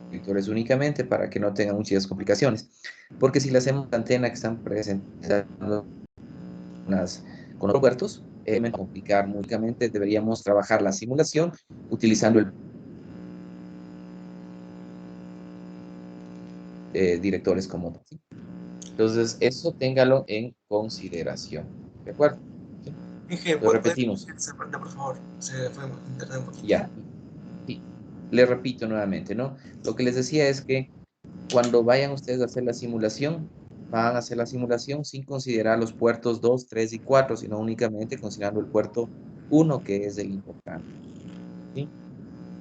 conectores únicamente para que no tengan muchas complicaciones, porque si le hacemos la antena que están presentando con los puertos, me va a complicar únicamente. Deberíamos trabajar la simulación utilizando el directores como ¿sí? Entonces, eso téngalo en consideración. ¿De acuerdo? ¿Sí? Lo repetimos. Por favor, se fue internet un poquito. Ya. Sí. Le repito nuevamente, ¿no? Lo que les decía es que cuando vayan ustedes a hacer la simulación, van a hacer la simulación sin considerar los puertos 2, 3 y 4, sino únicamente considerando el puerto 1, que es el importante. ¿Sí?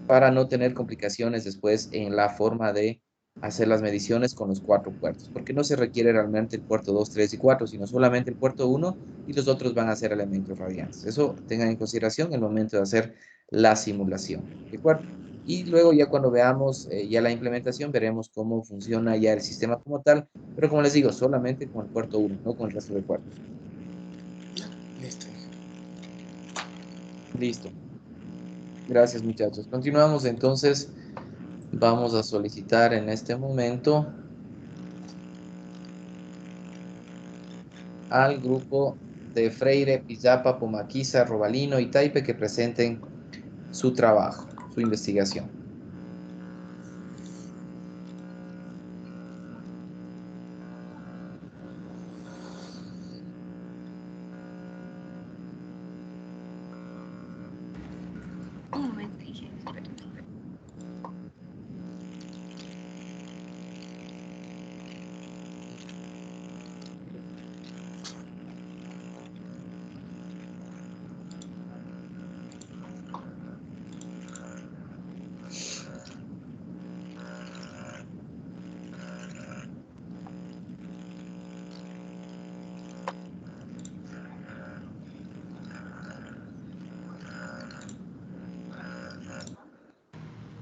Para no tener complicaciones después en la forma de hacer las mediciones con los 4 puertos, porque no se requiere realmente el puerto 2, 3 y 4, sino solamente el puerto 1 y los otros van a ser elementos radiantes. Eso tengan en consideración en el momento de hacer la simulación. ¿De acuerdo? Y luego ya cuando veamos ya la implementación, veremos cómo funciona ya el sistema como tal, pero como les digo, solamente con el puerto 1, no con el resto de puertos. Listo. Listo. Gracias, muchachos. Continuamos entonces. Vamos a solicitar en este momento al grupo de Freire, Pizapa, Pomaquiza, Robalino y Taipe que presenten su trabajo, su investigación. Un momento, espera.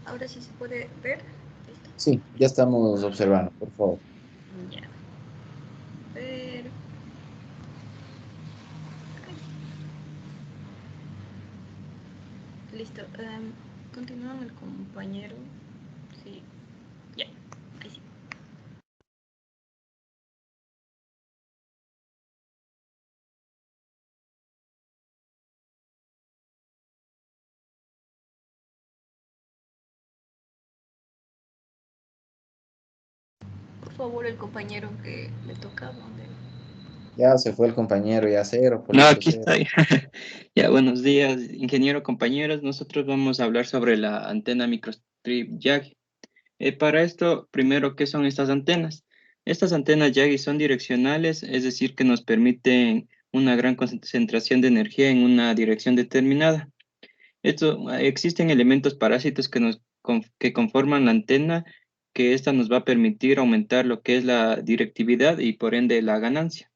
Ahora sí se puede ver. ¿Listo? Sí, ya estamos observando, por favor. Ya. Ver. Listo. Continúa el compañero. Sí. Ya. Ahí sí. Por favor, el compañero que le toca, ¿dónde? Ya se fue el compañero, ya cero. No, aquí estoy. Ya, buenos días, ingeniero, compañeros. Nosotros vamos a hablar sobre la antena microstrip Yagi. Para esto, primero, ¿qué son estas antenas? Estas antenas Yagi son direccionales, es decir, que nos permiten una gran concentración de energía en una dirección determinada. Existen elementos parásitos que conforman la antena, que esta nos va a permitir aumentar lo que es la directividad y por ende la ganancia.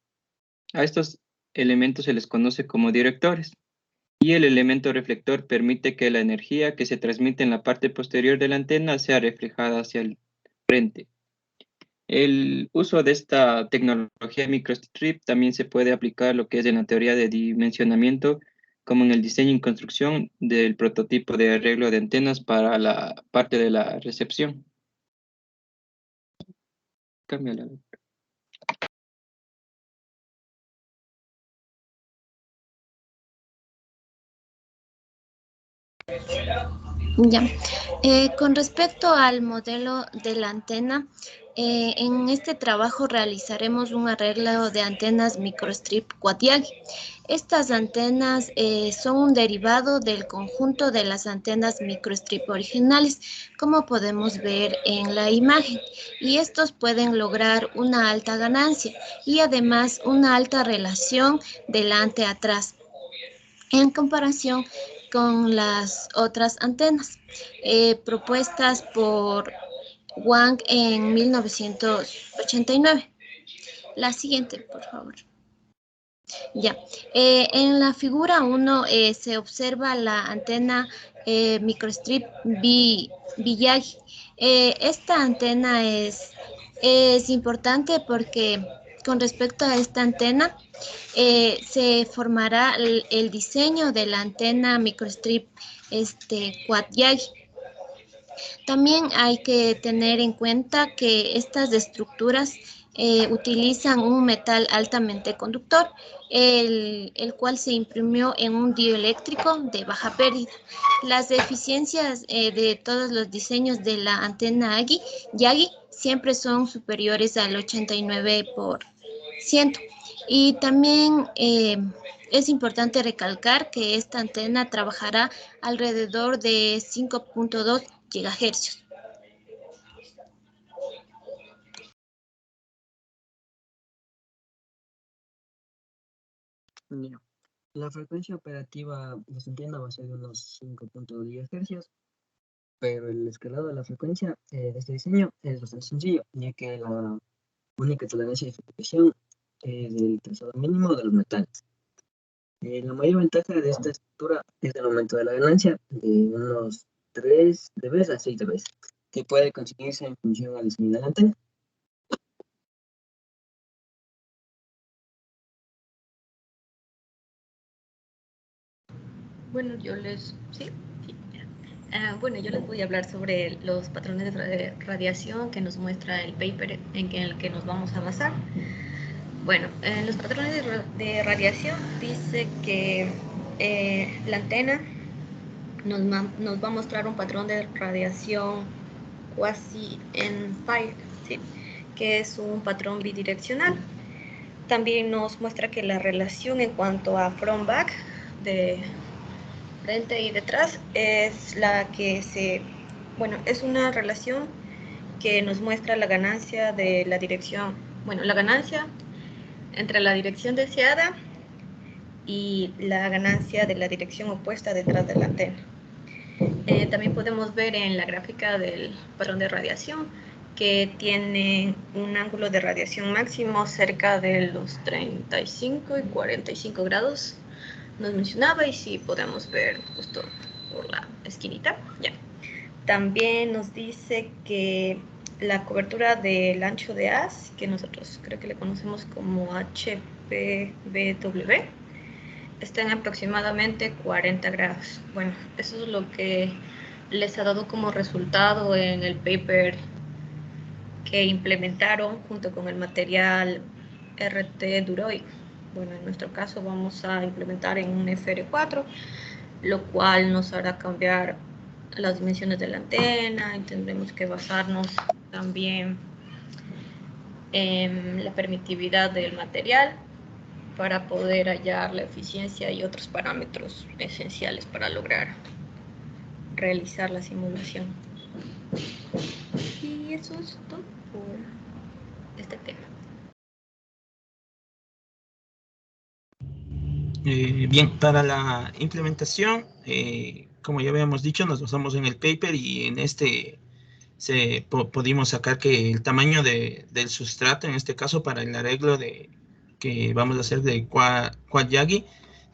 A estos elementos se les conoce como directores. Y el elemento reflector permite que la energía que se transmite en la parte posterior de la antena sea reflejada hacia el frente. El uso de esta tecnología microstrip también se puede aplicar lo que es en la teoría de dimensionamiento, como en el diseño y construcción del prototipo de arreglo de antenas para la parte de la recepción. Cámbiala. Ya. Con respecto al modelo de la antena, en este trabajo realizaremos un arreglo de antenas microstrip Quad-Yagi. Estas antenas son un derivado del conjunto de las antenas microstrip originales, como podemos ver en la imagen, y estos pueden lograr una alta ganancia y además una alta relación delante-atrás en comparación con las otras antenas propuestas por Wang en 1989. La siguiente, por favor. Ya, en la figura 1 se observa la antena microstrip Miyagi. Esta antena es importante porque con respecto a esta antena se formará el diseño de la antena microstrip Quad-Yagi. También hay que tener en cuenta que estas estructuras utilizan un metal altamente conductor, el cual se imprimió en un dioeléctrico de baja pérdida. Las eficiencias de todos los diseños de la antena Yagi siempre son superiores al 89%. Y también es importante recalcar que esta antena trabajará alrededor de 5.2 gigahercios. La frecuencia operativa de esta antena va a ser de unos 5.2 GHz, pero el escalado de la frecuencia de este diseño es bastante sencillo, ya que la única tolerancia de fabricación es el trazado mínimo de los metales. La mayor ventaja de esta estructura es el aumento de la ganancia de unos 3 dB a 6 dB, que puede conseguirse en función al diseño de la antena. Bueno, yo les voy a hablar sobre los patrones de radiación que nos muestra el paper en el que nos vamos a basar. Bueno, en los patrones de radiación dice que la antena nos va a mostrar un patrón de radiación quasi-empire, ¿sí? Que es un patrón bidireccional. También nos muestra que la relación en cuanto a front-back, de frente y detrás, es la que es una relación que nos muestra la ganancia de la dirección, la ganancia entre la dirección deseada y la ganancia de la dirección opuesta detrás de la antena. También podemos ver en la gráfica del patrón de radiación que tiene un ángulo de radiación máximo cerca de los 35 y 45 grados. Nos mencionaba, y sí podemos ver justo por la esquinita. Ya. También nos dice que la cobertura del ancho de haz, que nosotros creo que le conocemos como HPBW, está en aproximadamente 40 grados. Bueno, eso es lo que les ha dado como resultado en el paper que implementaron junto con el material RT Duroy. Bueno, en nuestro caso vamos a implementar en un FR4, lo cual nos hará cambiar las dimensiones de la antena, y tendremos que basarnos también en la permitividad del material para poder hallar la eficiencia y otros parámetros esenciales para lograr realizar la simulación. Y eso es todo por este tema. Bien, para la implementación, como ya habíamos dicho, nos basamos en el paper, y en este pudimos sacar que el tamaño del sustrato, en este caso para el arreglo que vamos a hacer de Quad-Yagi,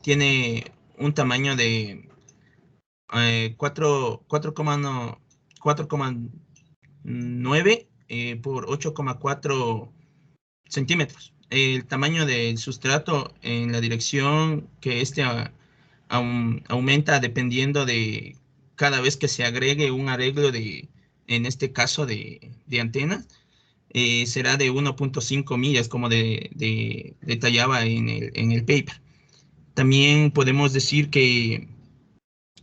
tiene un tamaño de 4,9 por 8,4 centímetros. El tamaño del sustrato en la dirección que aumenta dependiendo de cada vez que se agregue un arreglo en este caso de antenas. será de 1.5 millas, como detallaba en el paper. También podemos decir que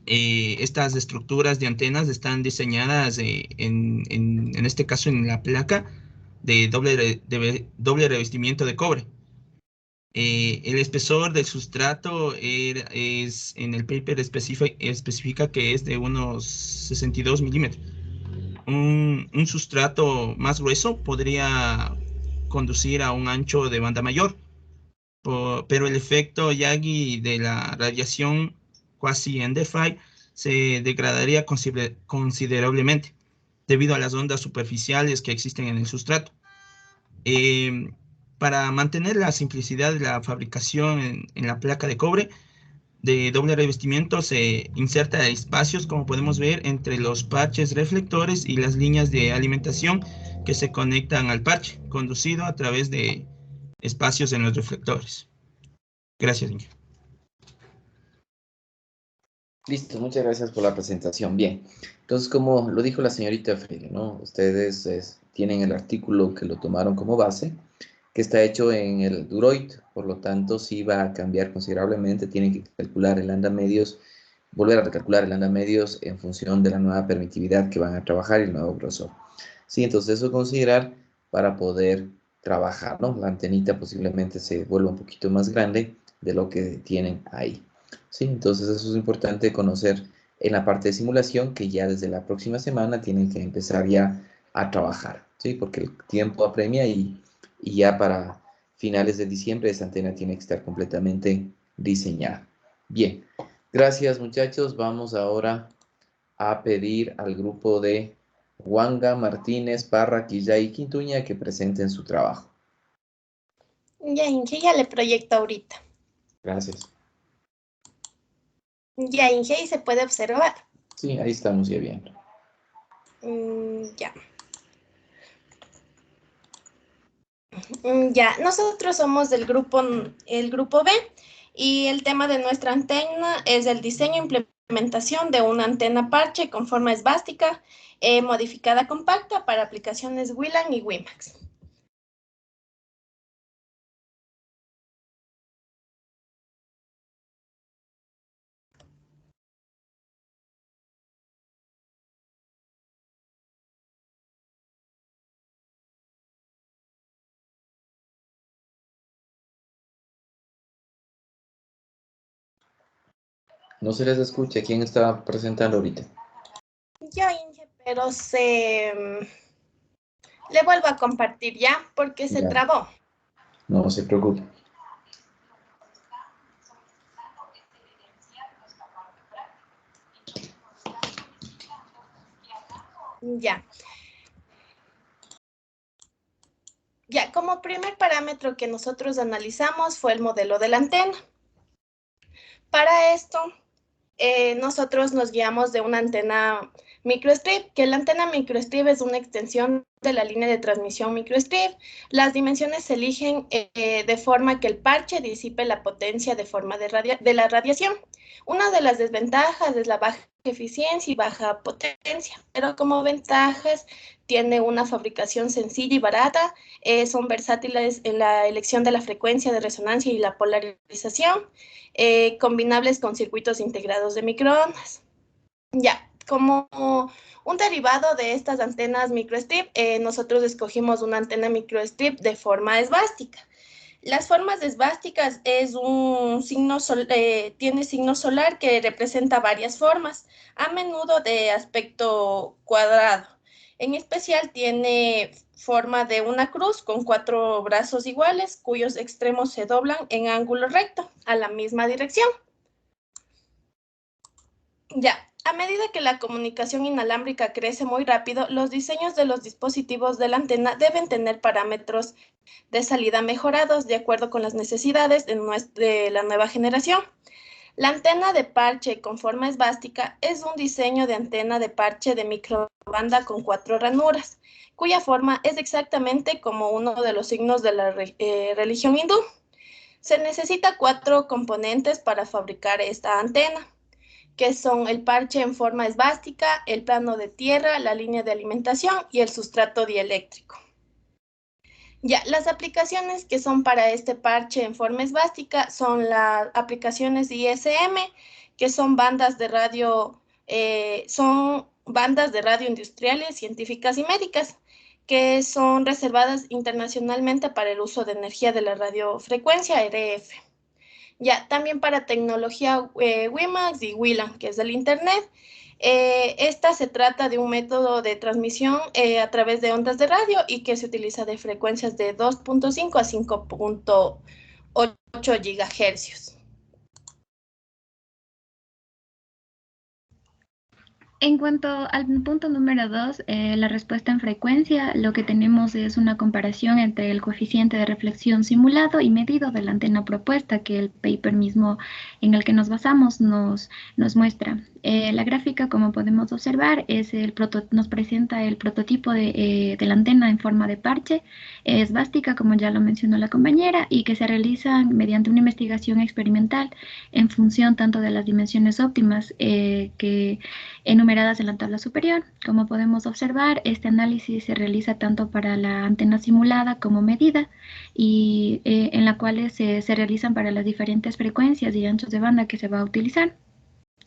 estas estructuras de antenas están diseñadas en este caso en la placa de doble revestimiento de cobre. El espesor del sustrato es en el paper especifica que es de unos 62 milímetros. Un sustrato más grueso podría conducir a un ancho de banda mayor, pero el efecto Yagi de la radiación quasi Enderfry se degradaría considerablemente debido a las ondas superficiales que existen en el sustrato. Para mantener la simplicidad de la fabricación en la placa de cobre de doble revestimiento se inserta espacios, como podemos ver, entre los parches reflectores y las líneas de alimentación que se conectan al parche, conducido a través de espacios en los reflectores. Gracias, Inge. Listo, muchas gracias por la presentación. Bien, entonces como lo dijo la señorita Freire, ¿no? Ustedes tienen el artículo que lo tomaron como base, que está hecho en el Duroid, por lo tanto sí va a cambiar considerablemente, tienen que calcular el lambda medios, volver a recalcular el lambda medios en función de la nueva permitividad que van a trabajar y el nuevo grosor. Sí, entonces eso considerar para poder trabajar, ¿no? La antenita posiblemente se vuelva un poquito más grande de lo que tienen ahí. Sí, entonces eso es importante conocer en la parte de simulación, que ya desde la próxima semana tienen que empezar ya a trabajar, ¿sí? Porque el tiempo apremia y ya para finales de diciembre esa antena tiene que estar completamente diseñada. Bien, gracias muchachos. Vamos ahora a pedir al grupo de Wanga, Martínez, Parra, Quilla y Quintuña que presenten su trabajo. Ya, Inge, ya le proyecto ahorita. Gracias. Ya, Inge, y se puede observar. Sí, ahí estamos ya viendo. Ya. Ya, nosotros somos el grupo B y el tema de nuestra antena es el diseño e implementación de una antena parche con forma esvástica modificada compacta para aplicaciones WLAN y WiMAX. No se les escucha. ¿Quién está presentando ahorita? Yo, Inge, pero le vuelvo a compartir ya, porque se trabó. No se preocupe. Ya. Ya, como primer parámetro que nosotros analizamos fue el modelo de la antena. Para esto, nosotros nos guiamos de una antena microstrip, que la antena microstrip es una extensión de la línea de transmisión microstrip. Las dimensiones se eligen de forma que el parche disipe la potencia de forma de la radiación. Una de las desventajas es la baja eficiencia y baja potencia, pero como ventajas tiene una fabricación sencilla y barata, son versátiles en la elección de la frecuencia de resonancia y la polarización, combinables con circuitos integrados de microondas. Ya, como un derivado de estas antenas microstrip, nosotros escogimos una antena microstrip de forma esvástica. Las formas esvásticas es un signo tiene signo solar que representa varias formas, a menudo de aspecto cuadrado. En especial tiene forma de una cruz con 4 brazos iguales, cuyos extremos se doblan en ángulo recto a la misma dirección. Ya, a medida que la comunicación inalámbrica crece muy rápido, los diseños de los dispositivos de la antena deben tener parámetros de salida mejorados de acuerdo con las necesidades de la nueva generación. La antena de parche con forma esvástica es un diseño de antena de parche de microbanda con 4 ranuras, cuya forma es exactamente como uno de los signos de la religión hindú. Se necesita 4 componentes para fabricar esta antena, que son el parche en forma esvástica, el plano de tierra, la línea de alimentación y el sustrato dieléctrico. Ya, las aplicaciones que son para este parche en forma esvástica son las aplicaciones de ISM, que son bandas de radio, industriales, científicas y médicas, que son reservadas internacionalmente para el uso de energía de la radiofrecuencia RF. Ya, también para tecnología WiMAX y WLAN, que es del Internet. Esta se trata de un método de transmisión a través de ondas de radio y que se utiliza de frecuencias de 2.5 a 5.8 gigahercios. En cuanto al punto número 2, la respuesta en frecuencia, lo que tenemos es una comparación entre el coeficiente de reflexión simulado y medido de la antena propuesta que el paper mismo en el que nos basamos nos muestra. La gráfica, como podemos observar, nos presenta el prototipo de la antena en forma de parche esvástica, como ya lo mencionó la compañera, y que se realiza mediante una investigación experimental en función tanto de las dimensiones óptimas que enumeradas en la tabla superior. Como podemos observar, este análisis se realiza tanto para la antena simulada como medida y en la cual se realizan para las diferentes frecuencias y anchos de banda que se va a utilizar.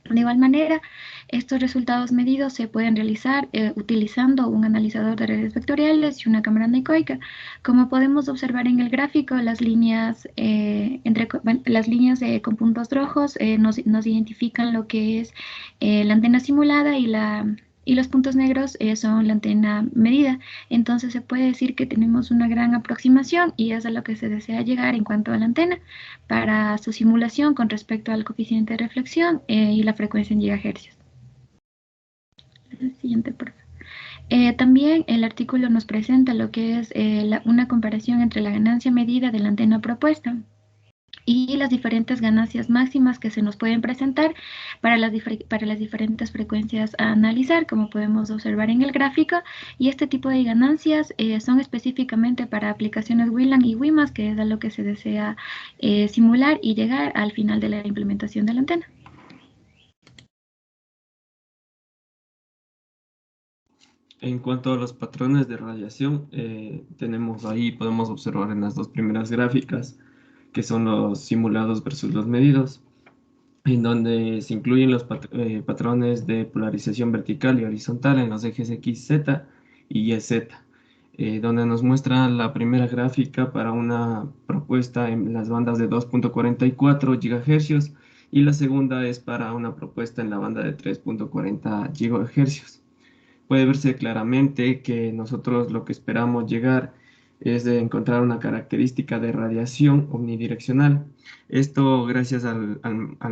De igual manera, estos resultados medidos se pueden realizar utilizando un analizador de redes vectoriales y una cámara anecoica. Como podemos observar en el gráfico, las líneas, con puntos rojos nos identifican lo que es la antena simulada y los puntos negros son la antena medida. Entonces se puede decir que tenemos una gran aproximación y es a lo que se desea llegar en cuanto a la antena para su simulación con respecto al coeficiente de reflexión y la frecuencia en gigahercios. Siguiente, por favor. También el artículo nos presenta lo que es una comparación entre la ganancia medida de la antena propuesta y las diferentes ganancias máximas que se nos pueden presentar para las diferentes frecuencias a analizar, como podemos observar en el gráfico, y este tipo de ganancias son específicamente para aplicaciones WLAN y WiMAX, que es a lo que se desea simular y llegar al final de la implementación de la antena. En cuanto a los patrones de radiación, tenemos ahí, podemos observar en las dos primeras gráficas, que son los simulados versus los medidos, en donde se incluyen los patrones de polarización vertical y horizontal en los ejes X, Z y Y, Z, donde nos muestra la primera gráfica para una propuesta en las bandas de 2.44 GHz y la segunda es para una propuesta en la banda de 3.40 GHz. Puede verse claramente que nosotros lo que esperamos llegar es de encontrar una característica de radiación omnidireccional. Esto gracias al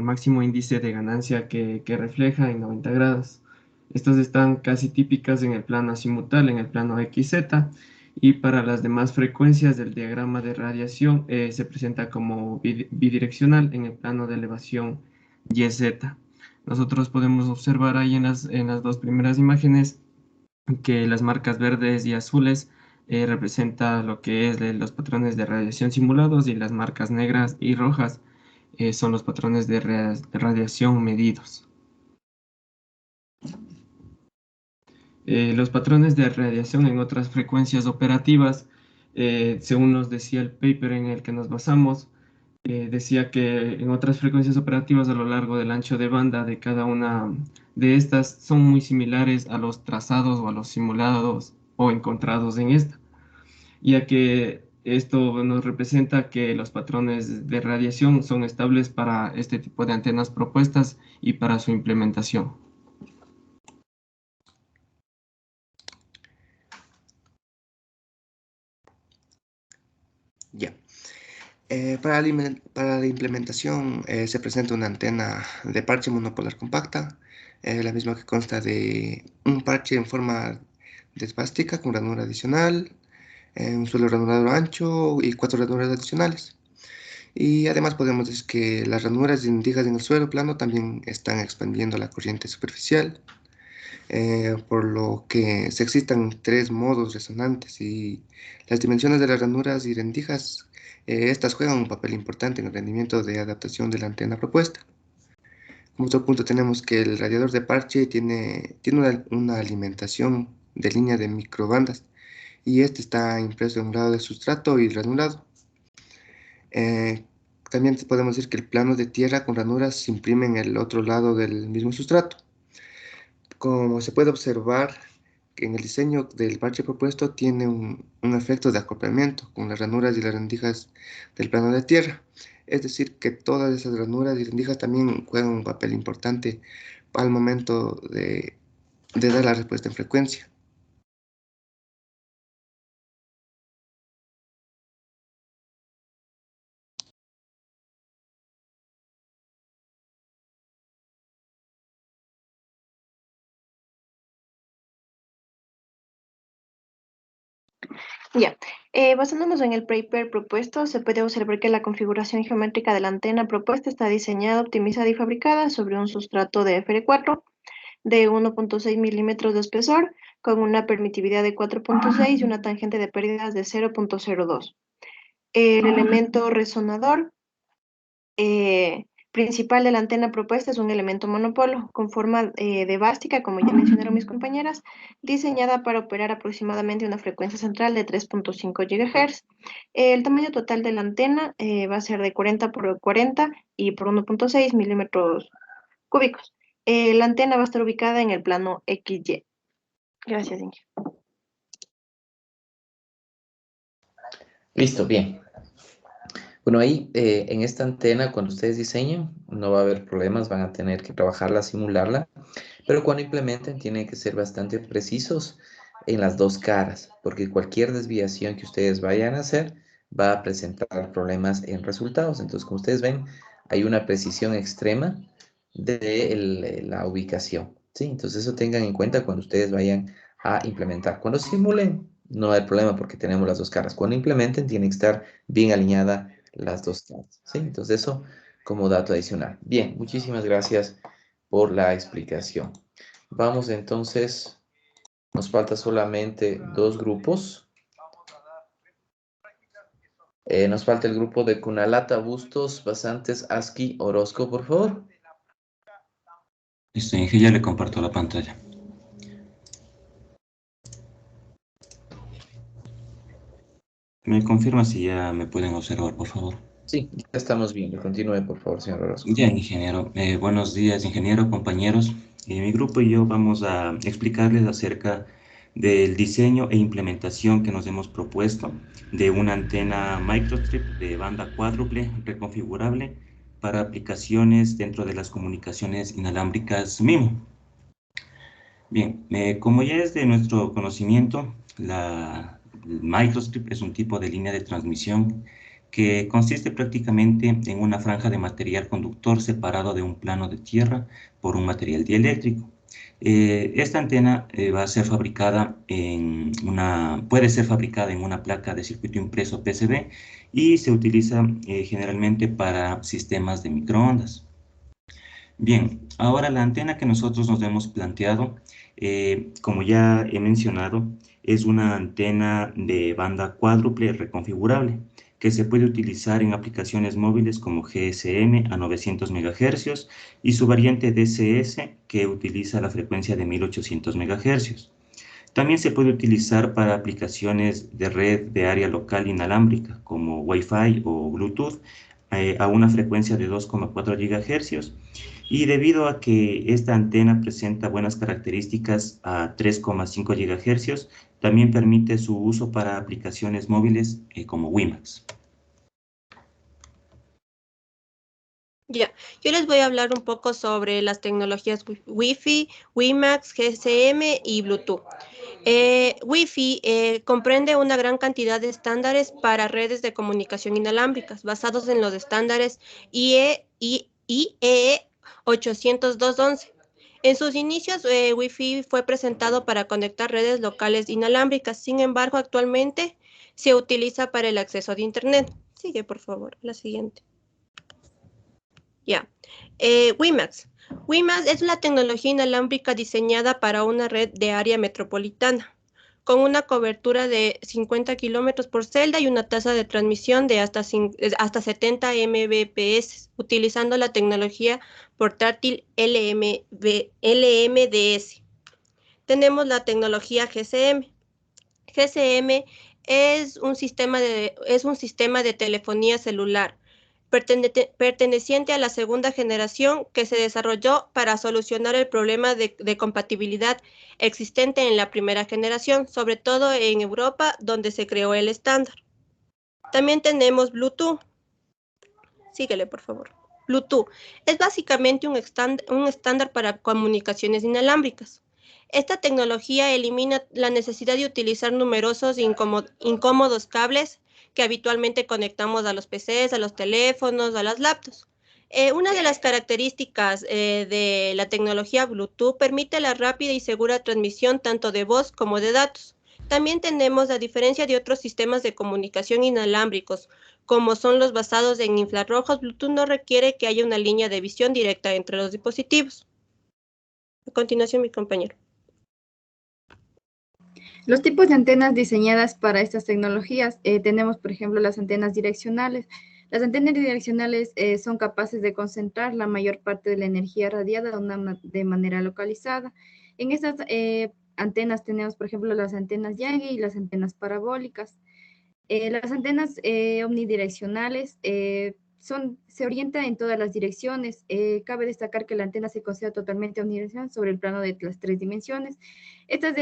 máximo índice de ganancia que refleja en 90 grados. Estas están casi típicas en el plano azimutal, en el plano XZ, y para las demás frecuencias del diagrama de radiación se presenta como bidireccional en el plano de elevación YZ. Nosotros podemos observar ahí en las dos primeras imágenes que las marcas verdes y azules representa lo que es los patrones de radiación simulados y las marcas negras y rojas son los patrones de radiación medidos. Los patrones de radiación en otras frecuencias operativas, según nos decía el paper en el que nos basamos, decía que en otras frecuencias operativas a lo largo del ancho de banda de cada una de estas son muy similares a los trazados o a los simulados o encontrados en esta, ya que esto nos representa que los patrones de radiación son estables para este tipo de antenas propuestas y para su implementación. Ya. Para la implementación se presenta una antena de parche monopolar compacta, la misma que consta de un parche en forma de esvástica con ranura adicional, un solo ranurador ancho y 4 ranuras adicionales. Y además podemos decir que las ranuras indijas en el suelo plano también están expandiendo la corriente superficial, por lo que se existen 3 modos resonantes y las dimensiones de las ranuras y rendijas, estas juegan un papel importante en el rendimiento de adaptación de la antena propuesta. Como otro punto tenemos que el radiador de parche tiene una alimentación de línea de microbandas y este está impreso en un lado del sustrato y ranurado. También podemos decir que el plano de tierra con ranuras se imprime en el otro lado del mismo sustrato. Como se puede observar, en el diseño del parche propuesto tiene un efecto de acoplamiento con las ranuras y las rendijas del plano de tierra. Es decir, que todas esas ranuras y rendijas también juegan un papel importante al momento de dar la respuesta en frecuencia. Ya, basándonos en el paper propuesto, se puede observar que la configuración geométrica de la antena propuesta está diseñada, optimizada y fabricada sobre un sustrato de FR4 de 1.6 milímetros de espesor, con una permitividad de 4.6 y una tangente de pérdidas de 0.02. El elemento resonador principal de la antena propuesta es un elemento monopolo con forma de bástica, como ya mencionaron mis compañeras, diseñada para operar aproximadamente una frecuencia central de 3.5 GHz. El tamaño total de la antena va a ser de 40 por 40 y por 1.6 milímetros cúbicos. La antena va a estar ubicada en el plano XY. Gracias, Inge. Listo, bien. Bueno, ahí en esta antena, cuando ustedes diseñen, no va a haber problemas, van a tener que trabajarla, simularla, pero cuando implementen tienen que ser bastante precisos en las dos caras, porque cualquier desviación que ustedes vayan a hacer va a presentar problemas en resultados. Entonces, como ustedes ven, hay una precisión extrema de la ubicación, ¿sí? Entonces, eso tengan en cuenta cuando ustedes vayan a implementar. Cuando simulen, no hay problema porque tenemos las dos caras. Cuando implementen, tiene que estar bien alineada las dos caras, ¿sí? Entonces, eso como dato adicional. Bien, muchísimas gracias por la explicación. Vamos entonces, nos falta solamente dos grupos. Nos falta el grupo de Cunalata, Bustos, Basantes, Aski, Orozco, por favor. Listo, Inge, ya le comparto la pantalla. ¿Me confirma si ya me pueden observar, por favor? Sí, ya estamos viendo. Continúe, por favor, señor Orozco. Ya, ingeniero. Buenos días, ingeniero, compañeros. Mi grupo y yo vamos a explicarles acerca del diseño e implementación que nos hemos propuesto de una antena microstrip de banda cuádruple reconfigurable para aplicaciones dentro de las comunicaciones inalámbricas MIMO. Bien, como ya es de nuestro conocimiento, la microstrip es un tipo de línea de transmisión que consiste prácticamente en una franja de material conductor separado de un plano de tierra por un material dieléctrico. Esta antena va a ser fabricada puede ser fabricada en una placa de circuito impreso PCB y se utiliza generalmente para sistemas de microondas. Bien, ahora la antena que nosotros nos hemos planteado, como ya he mencionado, es una antena de banda cuádruple reconfigurable que se puede utilizar en aplicaciones móviles como GSM a 900 MHz y su variante DCS que utiliza la frecuencia de 1800 MHz. También se puede utilizar para aplicaciones de red de área local inalámbrica como Wi-Fi o Bluetooth a una frecuencia de 2,4 GHz. Y debido a que esta antena presenta buenas características a 3,5 GHz, también permite su uso para aplicaciones móviles como WiMAX. Ya, yo les voy a hablar un poco sobre las tecnologías Wi-Fi, WiMAX, GSM y Bluetooth. Wi-Fi comprende una gran cantidad de estándares para redes de comunicación inalámbricas basados en los estándares IEEE 802.11. En sus inicios, Wi-Fi fue presentado para conectar redes locales inalámbricas. Sin embargo, actualmente se utiliza para el acceso de Internet. Sigue, por favor, la siguiente. Ya. WiMAX. WiMAX es la tecnología inalámbrica diseñada para una red de área metropolitana, con una cobertura de 50 kilómetros por celda y una tasa de transmisión de hasta 70 Mbps, utilizando la tecnología portátil LMDS. Tenemos la tecnología GSM. GSM es un sistema de telefonía celular perteneciente a la segunda generación que se desarrolló para solucionar el problema de compatibilidad existente en la primera generación, sobre todo en Europa, donde se creó el estándar. También tenemos Bluetooth. Síguele, por favor. Bluetooth es básicamente un estándar para comunicaciones inalámbricas. Esta tecnología elimina la necesidad de utilizar numerosos incómodos cables que habitualmente conectamos a los PCs, a los teléfonos, a las laptops. Una de las características de la tecnología Bluetooth permite la rápida y segura transmisión tanto de voz como de datos. También tenemos, a diferencia de otros sistemas de comunicación inalámbricos, como son los basados en infrarrojos, Bluetooth no requiere que haya una línea de visión directa entre los dispositivos. A continuación, mi compañero. Los tipos de antenas diseñadas para estas tecnologías, tenemos, por ejemplo, las antenas direccionales. Las antenas direccionales son capaces de concentrar la mayor parte de la energía radiada de manera localizada. En estas antenas tenemos, por ejemplo, las antenas Yagi y las antenas parabólicas. Las antenas omnidireccionales se orientan en todas las direcciones. Cabe destacar que la antena se considera totalmente omnidireccional sobre el plano de las 3 dimensiones. Estas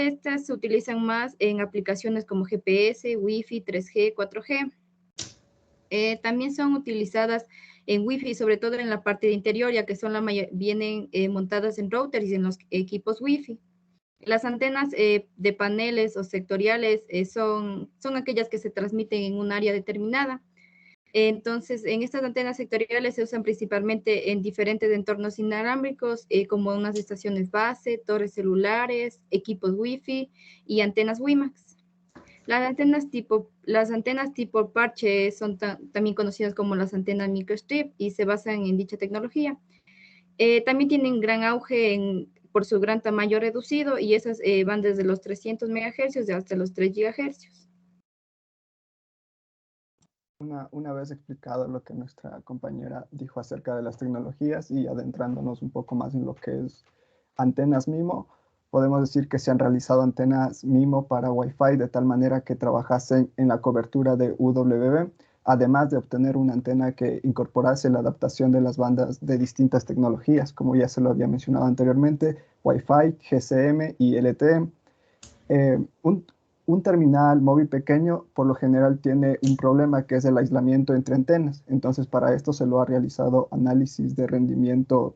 se utilizan más en aplicaciones como GPS, Wi-Fi, 3G, 4G. También son utilizadas en Wi-Fi, sobre todo en la parte de interior, ya que vienen montadas en routers y en los equipos Wi-Fi. Las antenas de paneles o sectoriales son aquellas que se transmiten en un área determinada. Entonces, en estas antenas sectoriales se usan principalmente en diferentes entornos inalámbricos, como unas estaciones base, torres celulares, equipos Wi-Fi y antenas WiMAX. Las antenas tipo parche son también conocidas como las antenas microstrip y se basan en dicha tecnología. También tienen gran auge por su gran tamaño reducido y esas van desde los 300 MHz hasta los 3 GHz. Una vez explicado lo que nuestra compañera dijo acerca de las tecnologías y adentrándonos un poco más en lo que es antenas MIMO, podemos decir que se han realizado antenas MIMO para Wi-Fi de tal manera que trabajasen en la cobertura de UWB, además de obtener una antena que incorporase la adaptación de las bandas de distintas tecnologías, como ya se lo había mencionado anteriormente, Wi-Fi, GSM y LTE. Un terminal móvil pequeño por lo general tiene un problema que es el aislamiento entre antenas. Entonces para esto se lo ha realizado análisis de rendimiento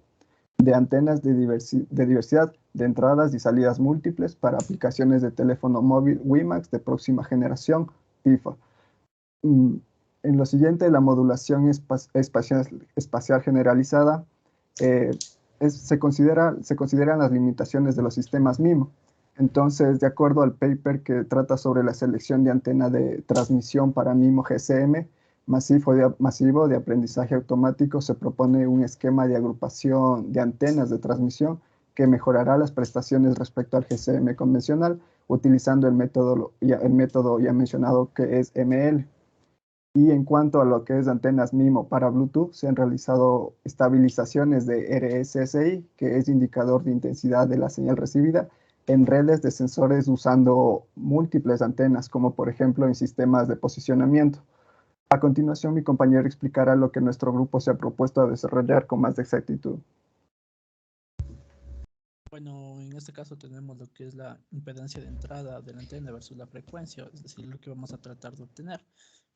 de antenas de diversidad de entradas y salidas múltiples para aplicaciones de teléfono móvil WiMAX de próxima generación, PIFA. En lo siguiente, la modulación espacial generalizada se consideran las limitaciones de los sistemas MIMO. Entonces, de acuerdo al paper que trata sobre la selección de antena de transmisión para MIMO GSM masivo de aprendizaje automático, se propone un esquema de agrupación de antenas de transmisión que mejorará las prestaciones respecto al GSM convencional, utilizando el método ya mencionado que es ML. Y en cuanto a lo que es antenas MIMO para Bluetooth, se han realizado estabilizaciones de RSSI, que es indicador de intensidad de la señal recibida, en redes de sensores usando múltiples antenas, como por ejemplo en sistemas de posicionamiento. A continuación, mi compañero explicará lo que nuestro grupo se ha propuesto a desarrollar con más exactitud. Bueno, en este caso tenemos lo que es la impedancia de entrada de la antena versus la frecuencia, es decir, lo que vamos a tratar de obtener.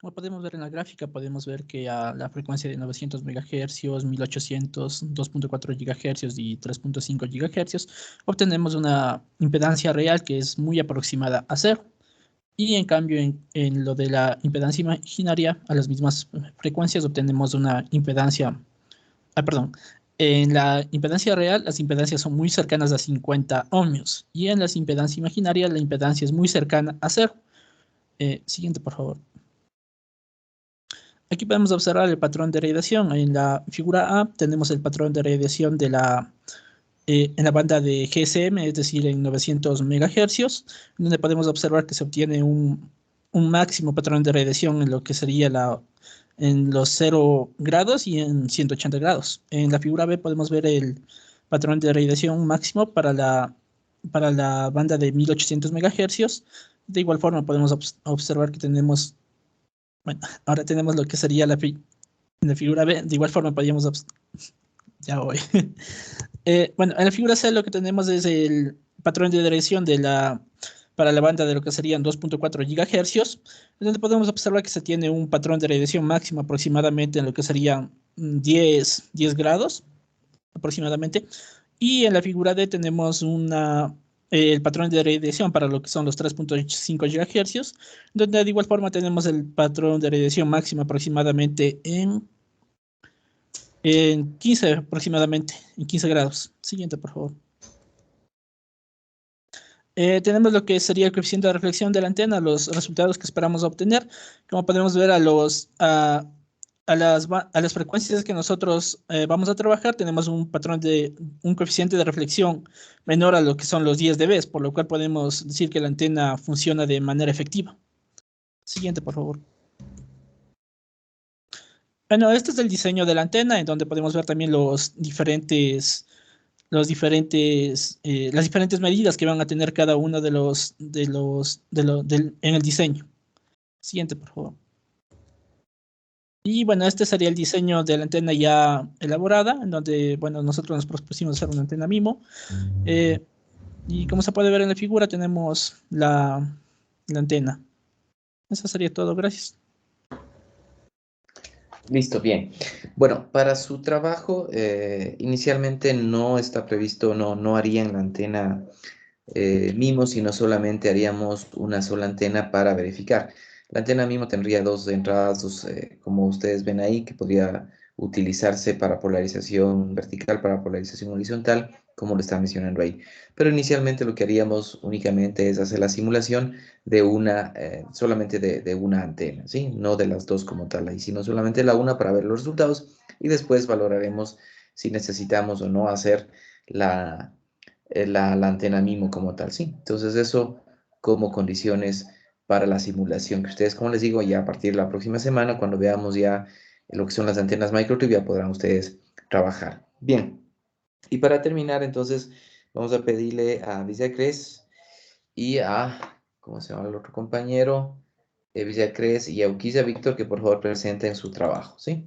Como podemos ver en la gráfica, podemos ver que a la frecuencia de 900 MHz, 1800, 2.4 GHz y 3.5 GHz, obtenemos una impedancia real que es muy aproximada a cero. Y en cambio, en lo de la impedancia imaginaria, a las mismas frecuencias obtenemos una impedancia, en la impedancia real, las impedancias son muy cercanas a 50 ohmios, y en las impedancias imaginarias, la impedancia es muy cercana a cero. Siguiente, por favor. Aquí podemos observar el patrón de radiación. En la figura A tenemos el patrón de radiación de en la banda de GSM, es decir, en 900 MHz, donde podemos observar que se obtiene un máximo patrón de radiación en lo que sería en los 0 grados y en 180 grados. En la figura B podemos ver el patrón de radiación máximo para la banda de 1800 MHz, De igual forma podemos observar que tenemos, bueno, ahora tenemos lo que sería la figura B. De igual forma podríamos, ya voy. Bueno, en la figura C lo que tenemos es el patrón de dirección para la banda de lo que serían 2.4 GHz, donde podemos observar que se tiene un patrón de radiación máximo aproximadamente en lo que serían 10 grados aproximadamente. Y en la figura D tenemos el patrón de radiación para lo que son los 3.5 GHz, donde de igual forma tenemos el patrón de radiación máximo aproximadamente en 15 aproximadamente, en 15 grados. Siguiente, por favor. Tenemos lo que sería el coeficiente de reflexión de la antena, los resultados que esperamos obtener. Como podemos ver, a las frecuencias que nosotros vamos a trabajar, tenemos un coeficiente de reflexión menor a lo que son los 10 dB, por lo cual podemos decir que la antena funciona de manera efectiva. Siguiente, por favor. Bueno, este es el diseño de la antena, en donde podemos ver también las diferentes medidas que van a tener cada uno en el diseño. Siguiente, por favor. Y bueno, este sería el diseño de la antena ya elaborada, en donde, bueno, nosotros nos propusimos hacer una antena MIMO. Y como se puede ver en la figura, tenemos la antena. Eso sería todo, gracias. Listo, bien. Bueno, para su trabajo, inicialmente no está previsto, no harían la antena MIMO, sino solamente haríamos una sola antena para verificar. La antena MIMO tendría dos entradas, como ustedes ven ahí, que podría utilizarse para polarización vertical, para polarización horizontal, como lo está mencionando ahí. Pero inicialmente lo que haríamos únicamente es hacer la simulación de solamente de una antena, ¿sí? No de las dos como tal ahí, sino solamente la una para ver los resultados y después valoraremos si necesitamos o no hacer la antena MIMO como tal, ¿sí? Entonces eso como condiciones para la simulación, que ustedes, como les digo, ya a partir de la próxima semana, cuando veamos ya lo que son las antenas MicroStrip, ya podrán ustedes trabajar. Bien, y para terminar, entonces, vamos a pedirle a Villacres y ¿cómo se llama el otro compañero? Villacres y a Uquiza Víctor, que por favor presenten su trabajo, ¿sí?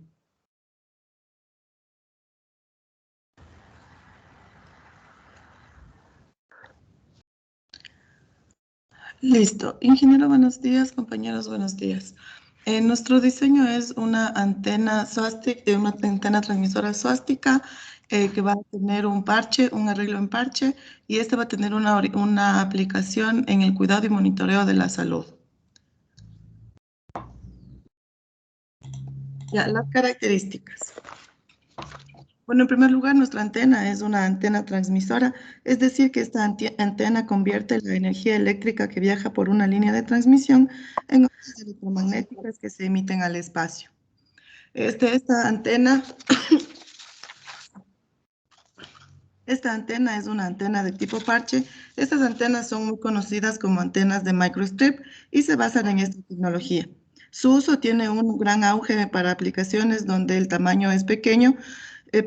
Listo. Ingeniero, buenos días. Compañeros, buenos días. Nuestro diseño es una antena SWASTIC, una antena transmisora SWASTICA que va a tener un arreglo en parche, y este va a tener una aplicación en el cuidado y monitoreo de la salud. Ya, las características. Bueno, en primer lugar, nuestra antena es una antena transmisora, es decir, que esta antena convierte la energía eléctrica que viaja por una línea de transmisión en ondas electromagnéticas que se emiten al espacio. Esta antena es una antena de tipo parche. Estas antenas son muy conocidas como antenas de microstrip y se basan en esta tecnología. Su uso tiene un gran auge para aplicaciones donde el tamaño es pequeño,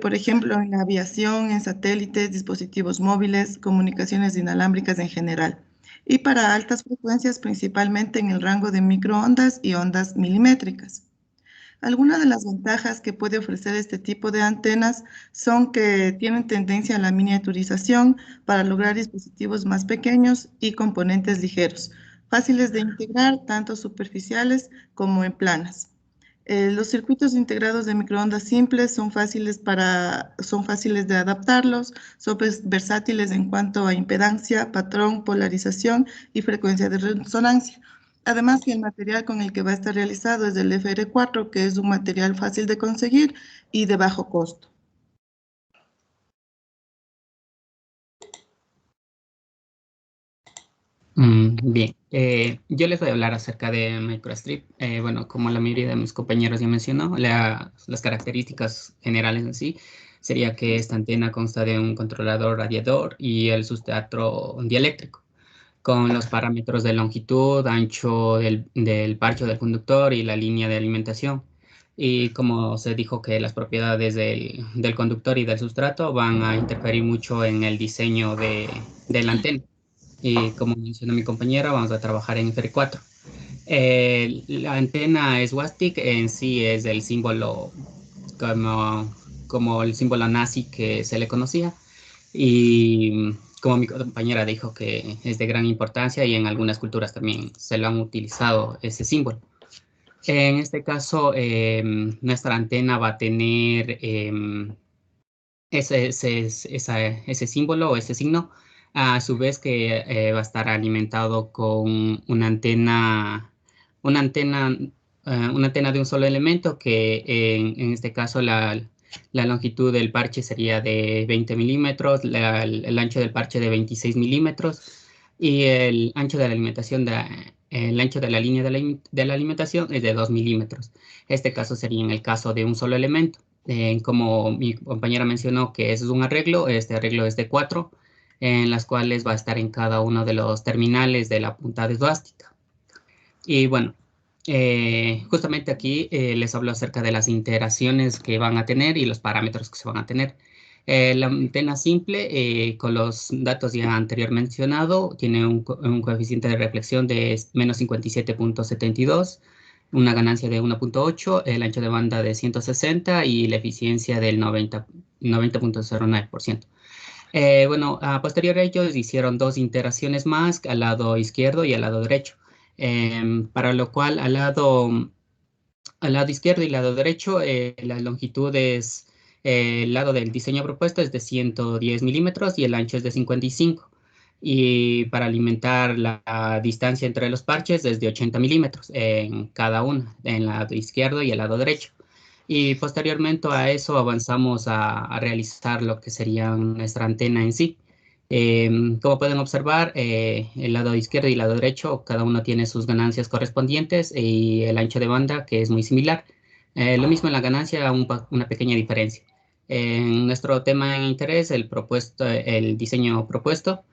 por ejemplo, en la aviación, en satélites, dispositivos móviles, comunicaciones inalámbricas en general, y para altas frecuencias, principalmente en el rango de microondas y ondas milimétricas. Algunas de las ventajas que puede ofrecer este tipo de antenas son que tienen tendencia a la miniaturización para lograr dispositivos más pequeños y componentes ligeros, fáciles de integrar, tanto superficiales como en planas. Los circuitos integrados de microondas simples son fáciles de adaptarlos, son versátiles en cuanto a impedancia, patrón, polarización y frecuencia de resonancia. Además, que el material con el que va a estar realizado es del FR4, que es un material fácil de conseguir y de bajo costo. Bien, yo les voy a hablar acerca de microstrip. Bueno, como la mayoría de mis compañeros ya mencionó, las características generales en sí sería que esta antena consta de un controlador radiador y el sustrato dieléctrico, con los parámetros de longitud, ancho del parche del conductor y la línea de alimentación. Y como se dijo que las propiedades del conductor y del sustrato van a interferir mucho en el diseño de la antena. Y como mencionó mi compañera, vamos a trabajar en FR4. La antena SWASTIC en sí es el símbolo como el símbolo nazi que se le conocía. Y como mi compañera dijo que es de gran importancia y en algunas culturas también se lo han utilizado ese símbolo. En este caso, nuestra antena va a tener ese símbolo o ese signo, a su vez que va a estar alimentado con una antena de un solo elemento, que en este caso la longitud del parche sería de 20 milímetros, el ancho del parche de 26 milímetros y el ancho de la alimentación el ancho de la línea de la alimentación es de 2 milímetros. Este caso sería en el caso de un solo elemento. Como mi compañera mencionó que es un arreglo, este arreglo es de 4, en las cuales va a estar en cada uno de los terminales de la punta de esvástica. Y bueno, justamente aquí les hablo acerca de las interacciones que van a tener y los parámetros que se van a tener. La antena simple, con los datos ya anterior mencionado, tiene un coeficiente de reflexión de menos 57.72, una ganancia de 1.8, el ancho de banda de 160 y la eficiencia del 90.09%. Bueno, a posterior a ello hicieron dos iteraciones más al lado izquierdo y al lado derecho, para lo cual al lado izquierdo y lado derecho las longitudes, el lado del diseño propuesto es de 110 milímetros y el ancho es de 55. Y para alimentar la distancia entre los parches es de 80 milímetros en cada uno, en el lado izquierdo y el lado derecho. Y posteriormente a eso avanzamos a realizar lo que sería nuestra antena en sí. Como pueden observar, el lado izquierdo y el lado derecho, cada uno tiene sus ganancias correspondientes y el ancho de banda, que es muy similar. Lo mismo en la ganancia, una pequeña diferencia. En nuestro tema de interés, el diseño propuesto,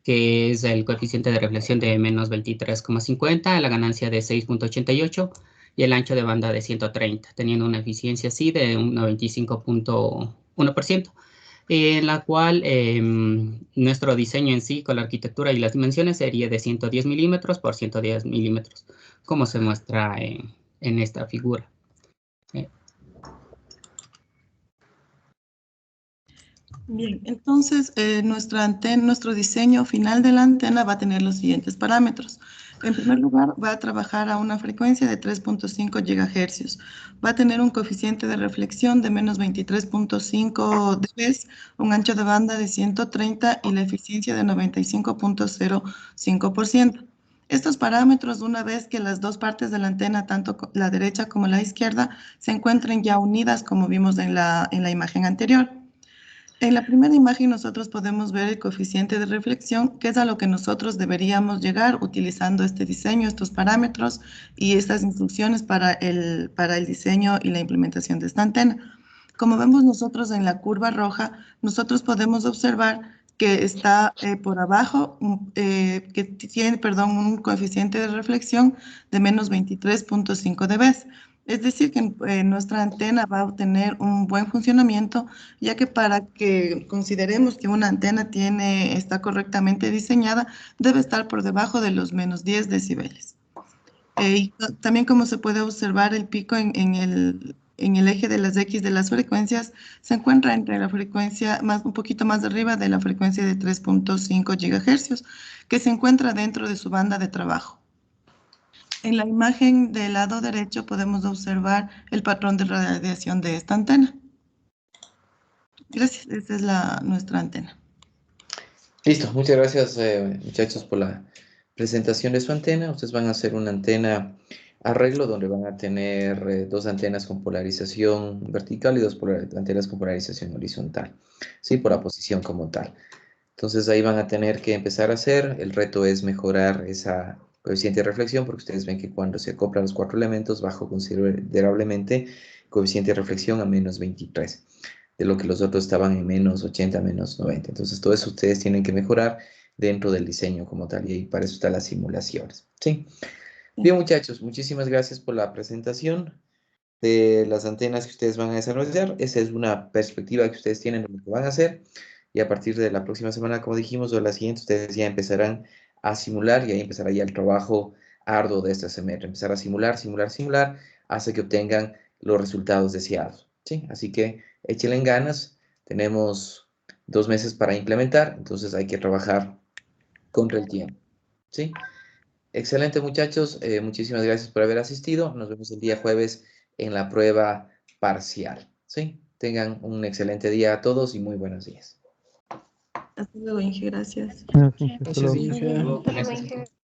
que es el coeficiente de reflexión de menos 23,50, la ganancia de 6.88 y el ancho de banda de 130, teniendo una eficiencia así de un 95.1%, en la cual nuestro diseño en sí, con la arquitectura y las dimensiones, sería de 110 milímetros por 110 milímetros, como se muestra en esta figura. Bien, entonces nuestro diseño final de la antena va a tener los siguientes parámetros. En primer lugar, va a trabajar a una frecuencia de 3.5 GHz. Va a tener un coeficiente de reflexión de menos 23.5 dB, un ancho de banda de 130 y la eficiencia de 95.05%. Estos parámetros, una vez que las dos partes de la antena, tanto la derecha como la izquierda, se encuentren ya unidas, como vimos en la imagen anterior. En la primera imagen nosotros podemos ver el coeficiente de reflexión, que es a lo que nosotros deberíamos llegar utilizando este diseño, estos parámetros y estas instrucciones para el diseño y la implementación de esta antena. Como vemos nosotros en la curva roja, nosotros podemos observar que está por abajo, que tiene, un coeficiente de reflexión de menos 23.5 dB. Es decir, que nuestra antena va a obtener un buen funcionamiento, ya que para que consideremos que una antena está correctamente diseñada, debe estar por debajo de los menos 10 decibeles. Y también, como se puede observar, el pico en el eje de las X de las frecuencias se encuentra entre la frecuencia un poquito más arriba de la frecuencia de 3.5 GHz, que se encuentra dentro de su banda de trabajo. En la imagen del lado derecho podemos observar el patrón de radiación de esta antena. Gracias, esta es nuestra antena. Listo, muchas gracias muchachos por la presentación de su antena. Ustedes van a hacer una antena arreglo donde van a tener dos antenas con polarización vertical y dos antenas con polarización horizontal, ¿sí? Por la posición como tal. Entonces ahí van a tener que empezar a hacer. El reto es mejorar esa coeficiente de reflexión, porque ustedes ven que cuando se acoplan los cuatro elementos bajó considerablemente coeficiente de reflexión a menos 23, de lo que los otros estaban en menos 80, menos 90. Entonces todo eso ustedes tienen que mejorar dentro del diseño como tal, y para eso están las simulaciones, ¿sí? Bien, muchachos, muchísimas gracias por la presentación de las antenas que ustedes van a desarrollar. Esa es una perspectiva que ustedes tienen de lo que van a hacer. y a partir de la próxima semana, como dijimos, o la siguiente, ustedes ya empezarán a simular y ahí empezará ya el trabajo arduo de este semestre. Empezar a simular, hasta que obtengan los resultados deseados, ¿sí? Así que échenle ganas. Tenemos 2 meses para implementar, entonces hay que trabajar contra el tiempo, ¿sí? Excelente, muchachos. Muchísimas gracias por haber asistido. Nos vemos el día jueves en la prueba parcial, ¿sí? Tengan un excelente día a todos y muy buenos días. Hasta luego, Inge. Gracias. Gracias, Inge. Gracias.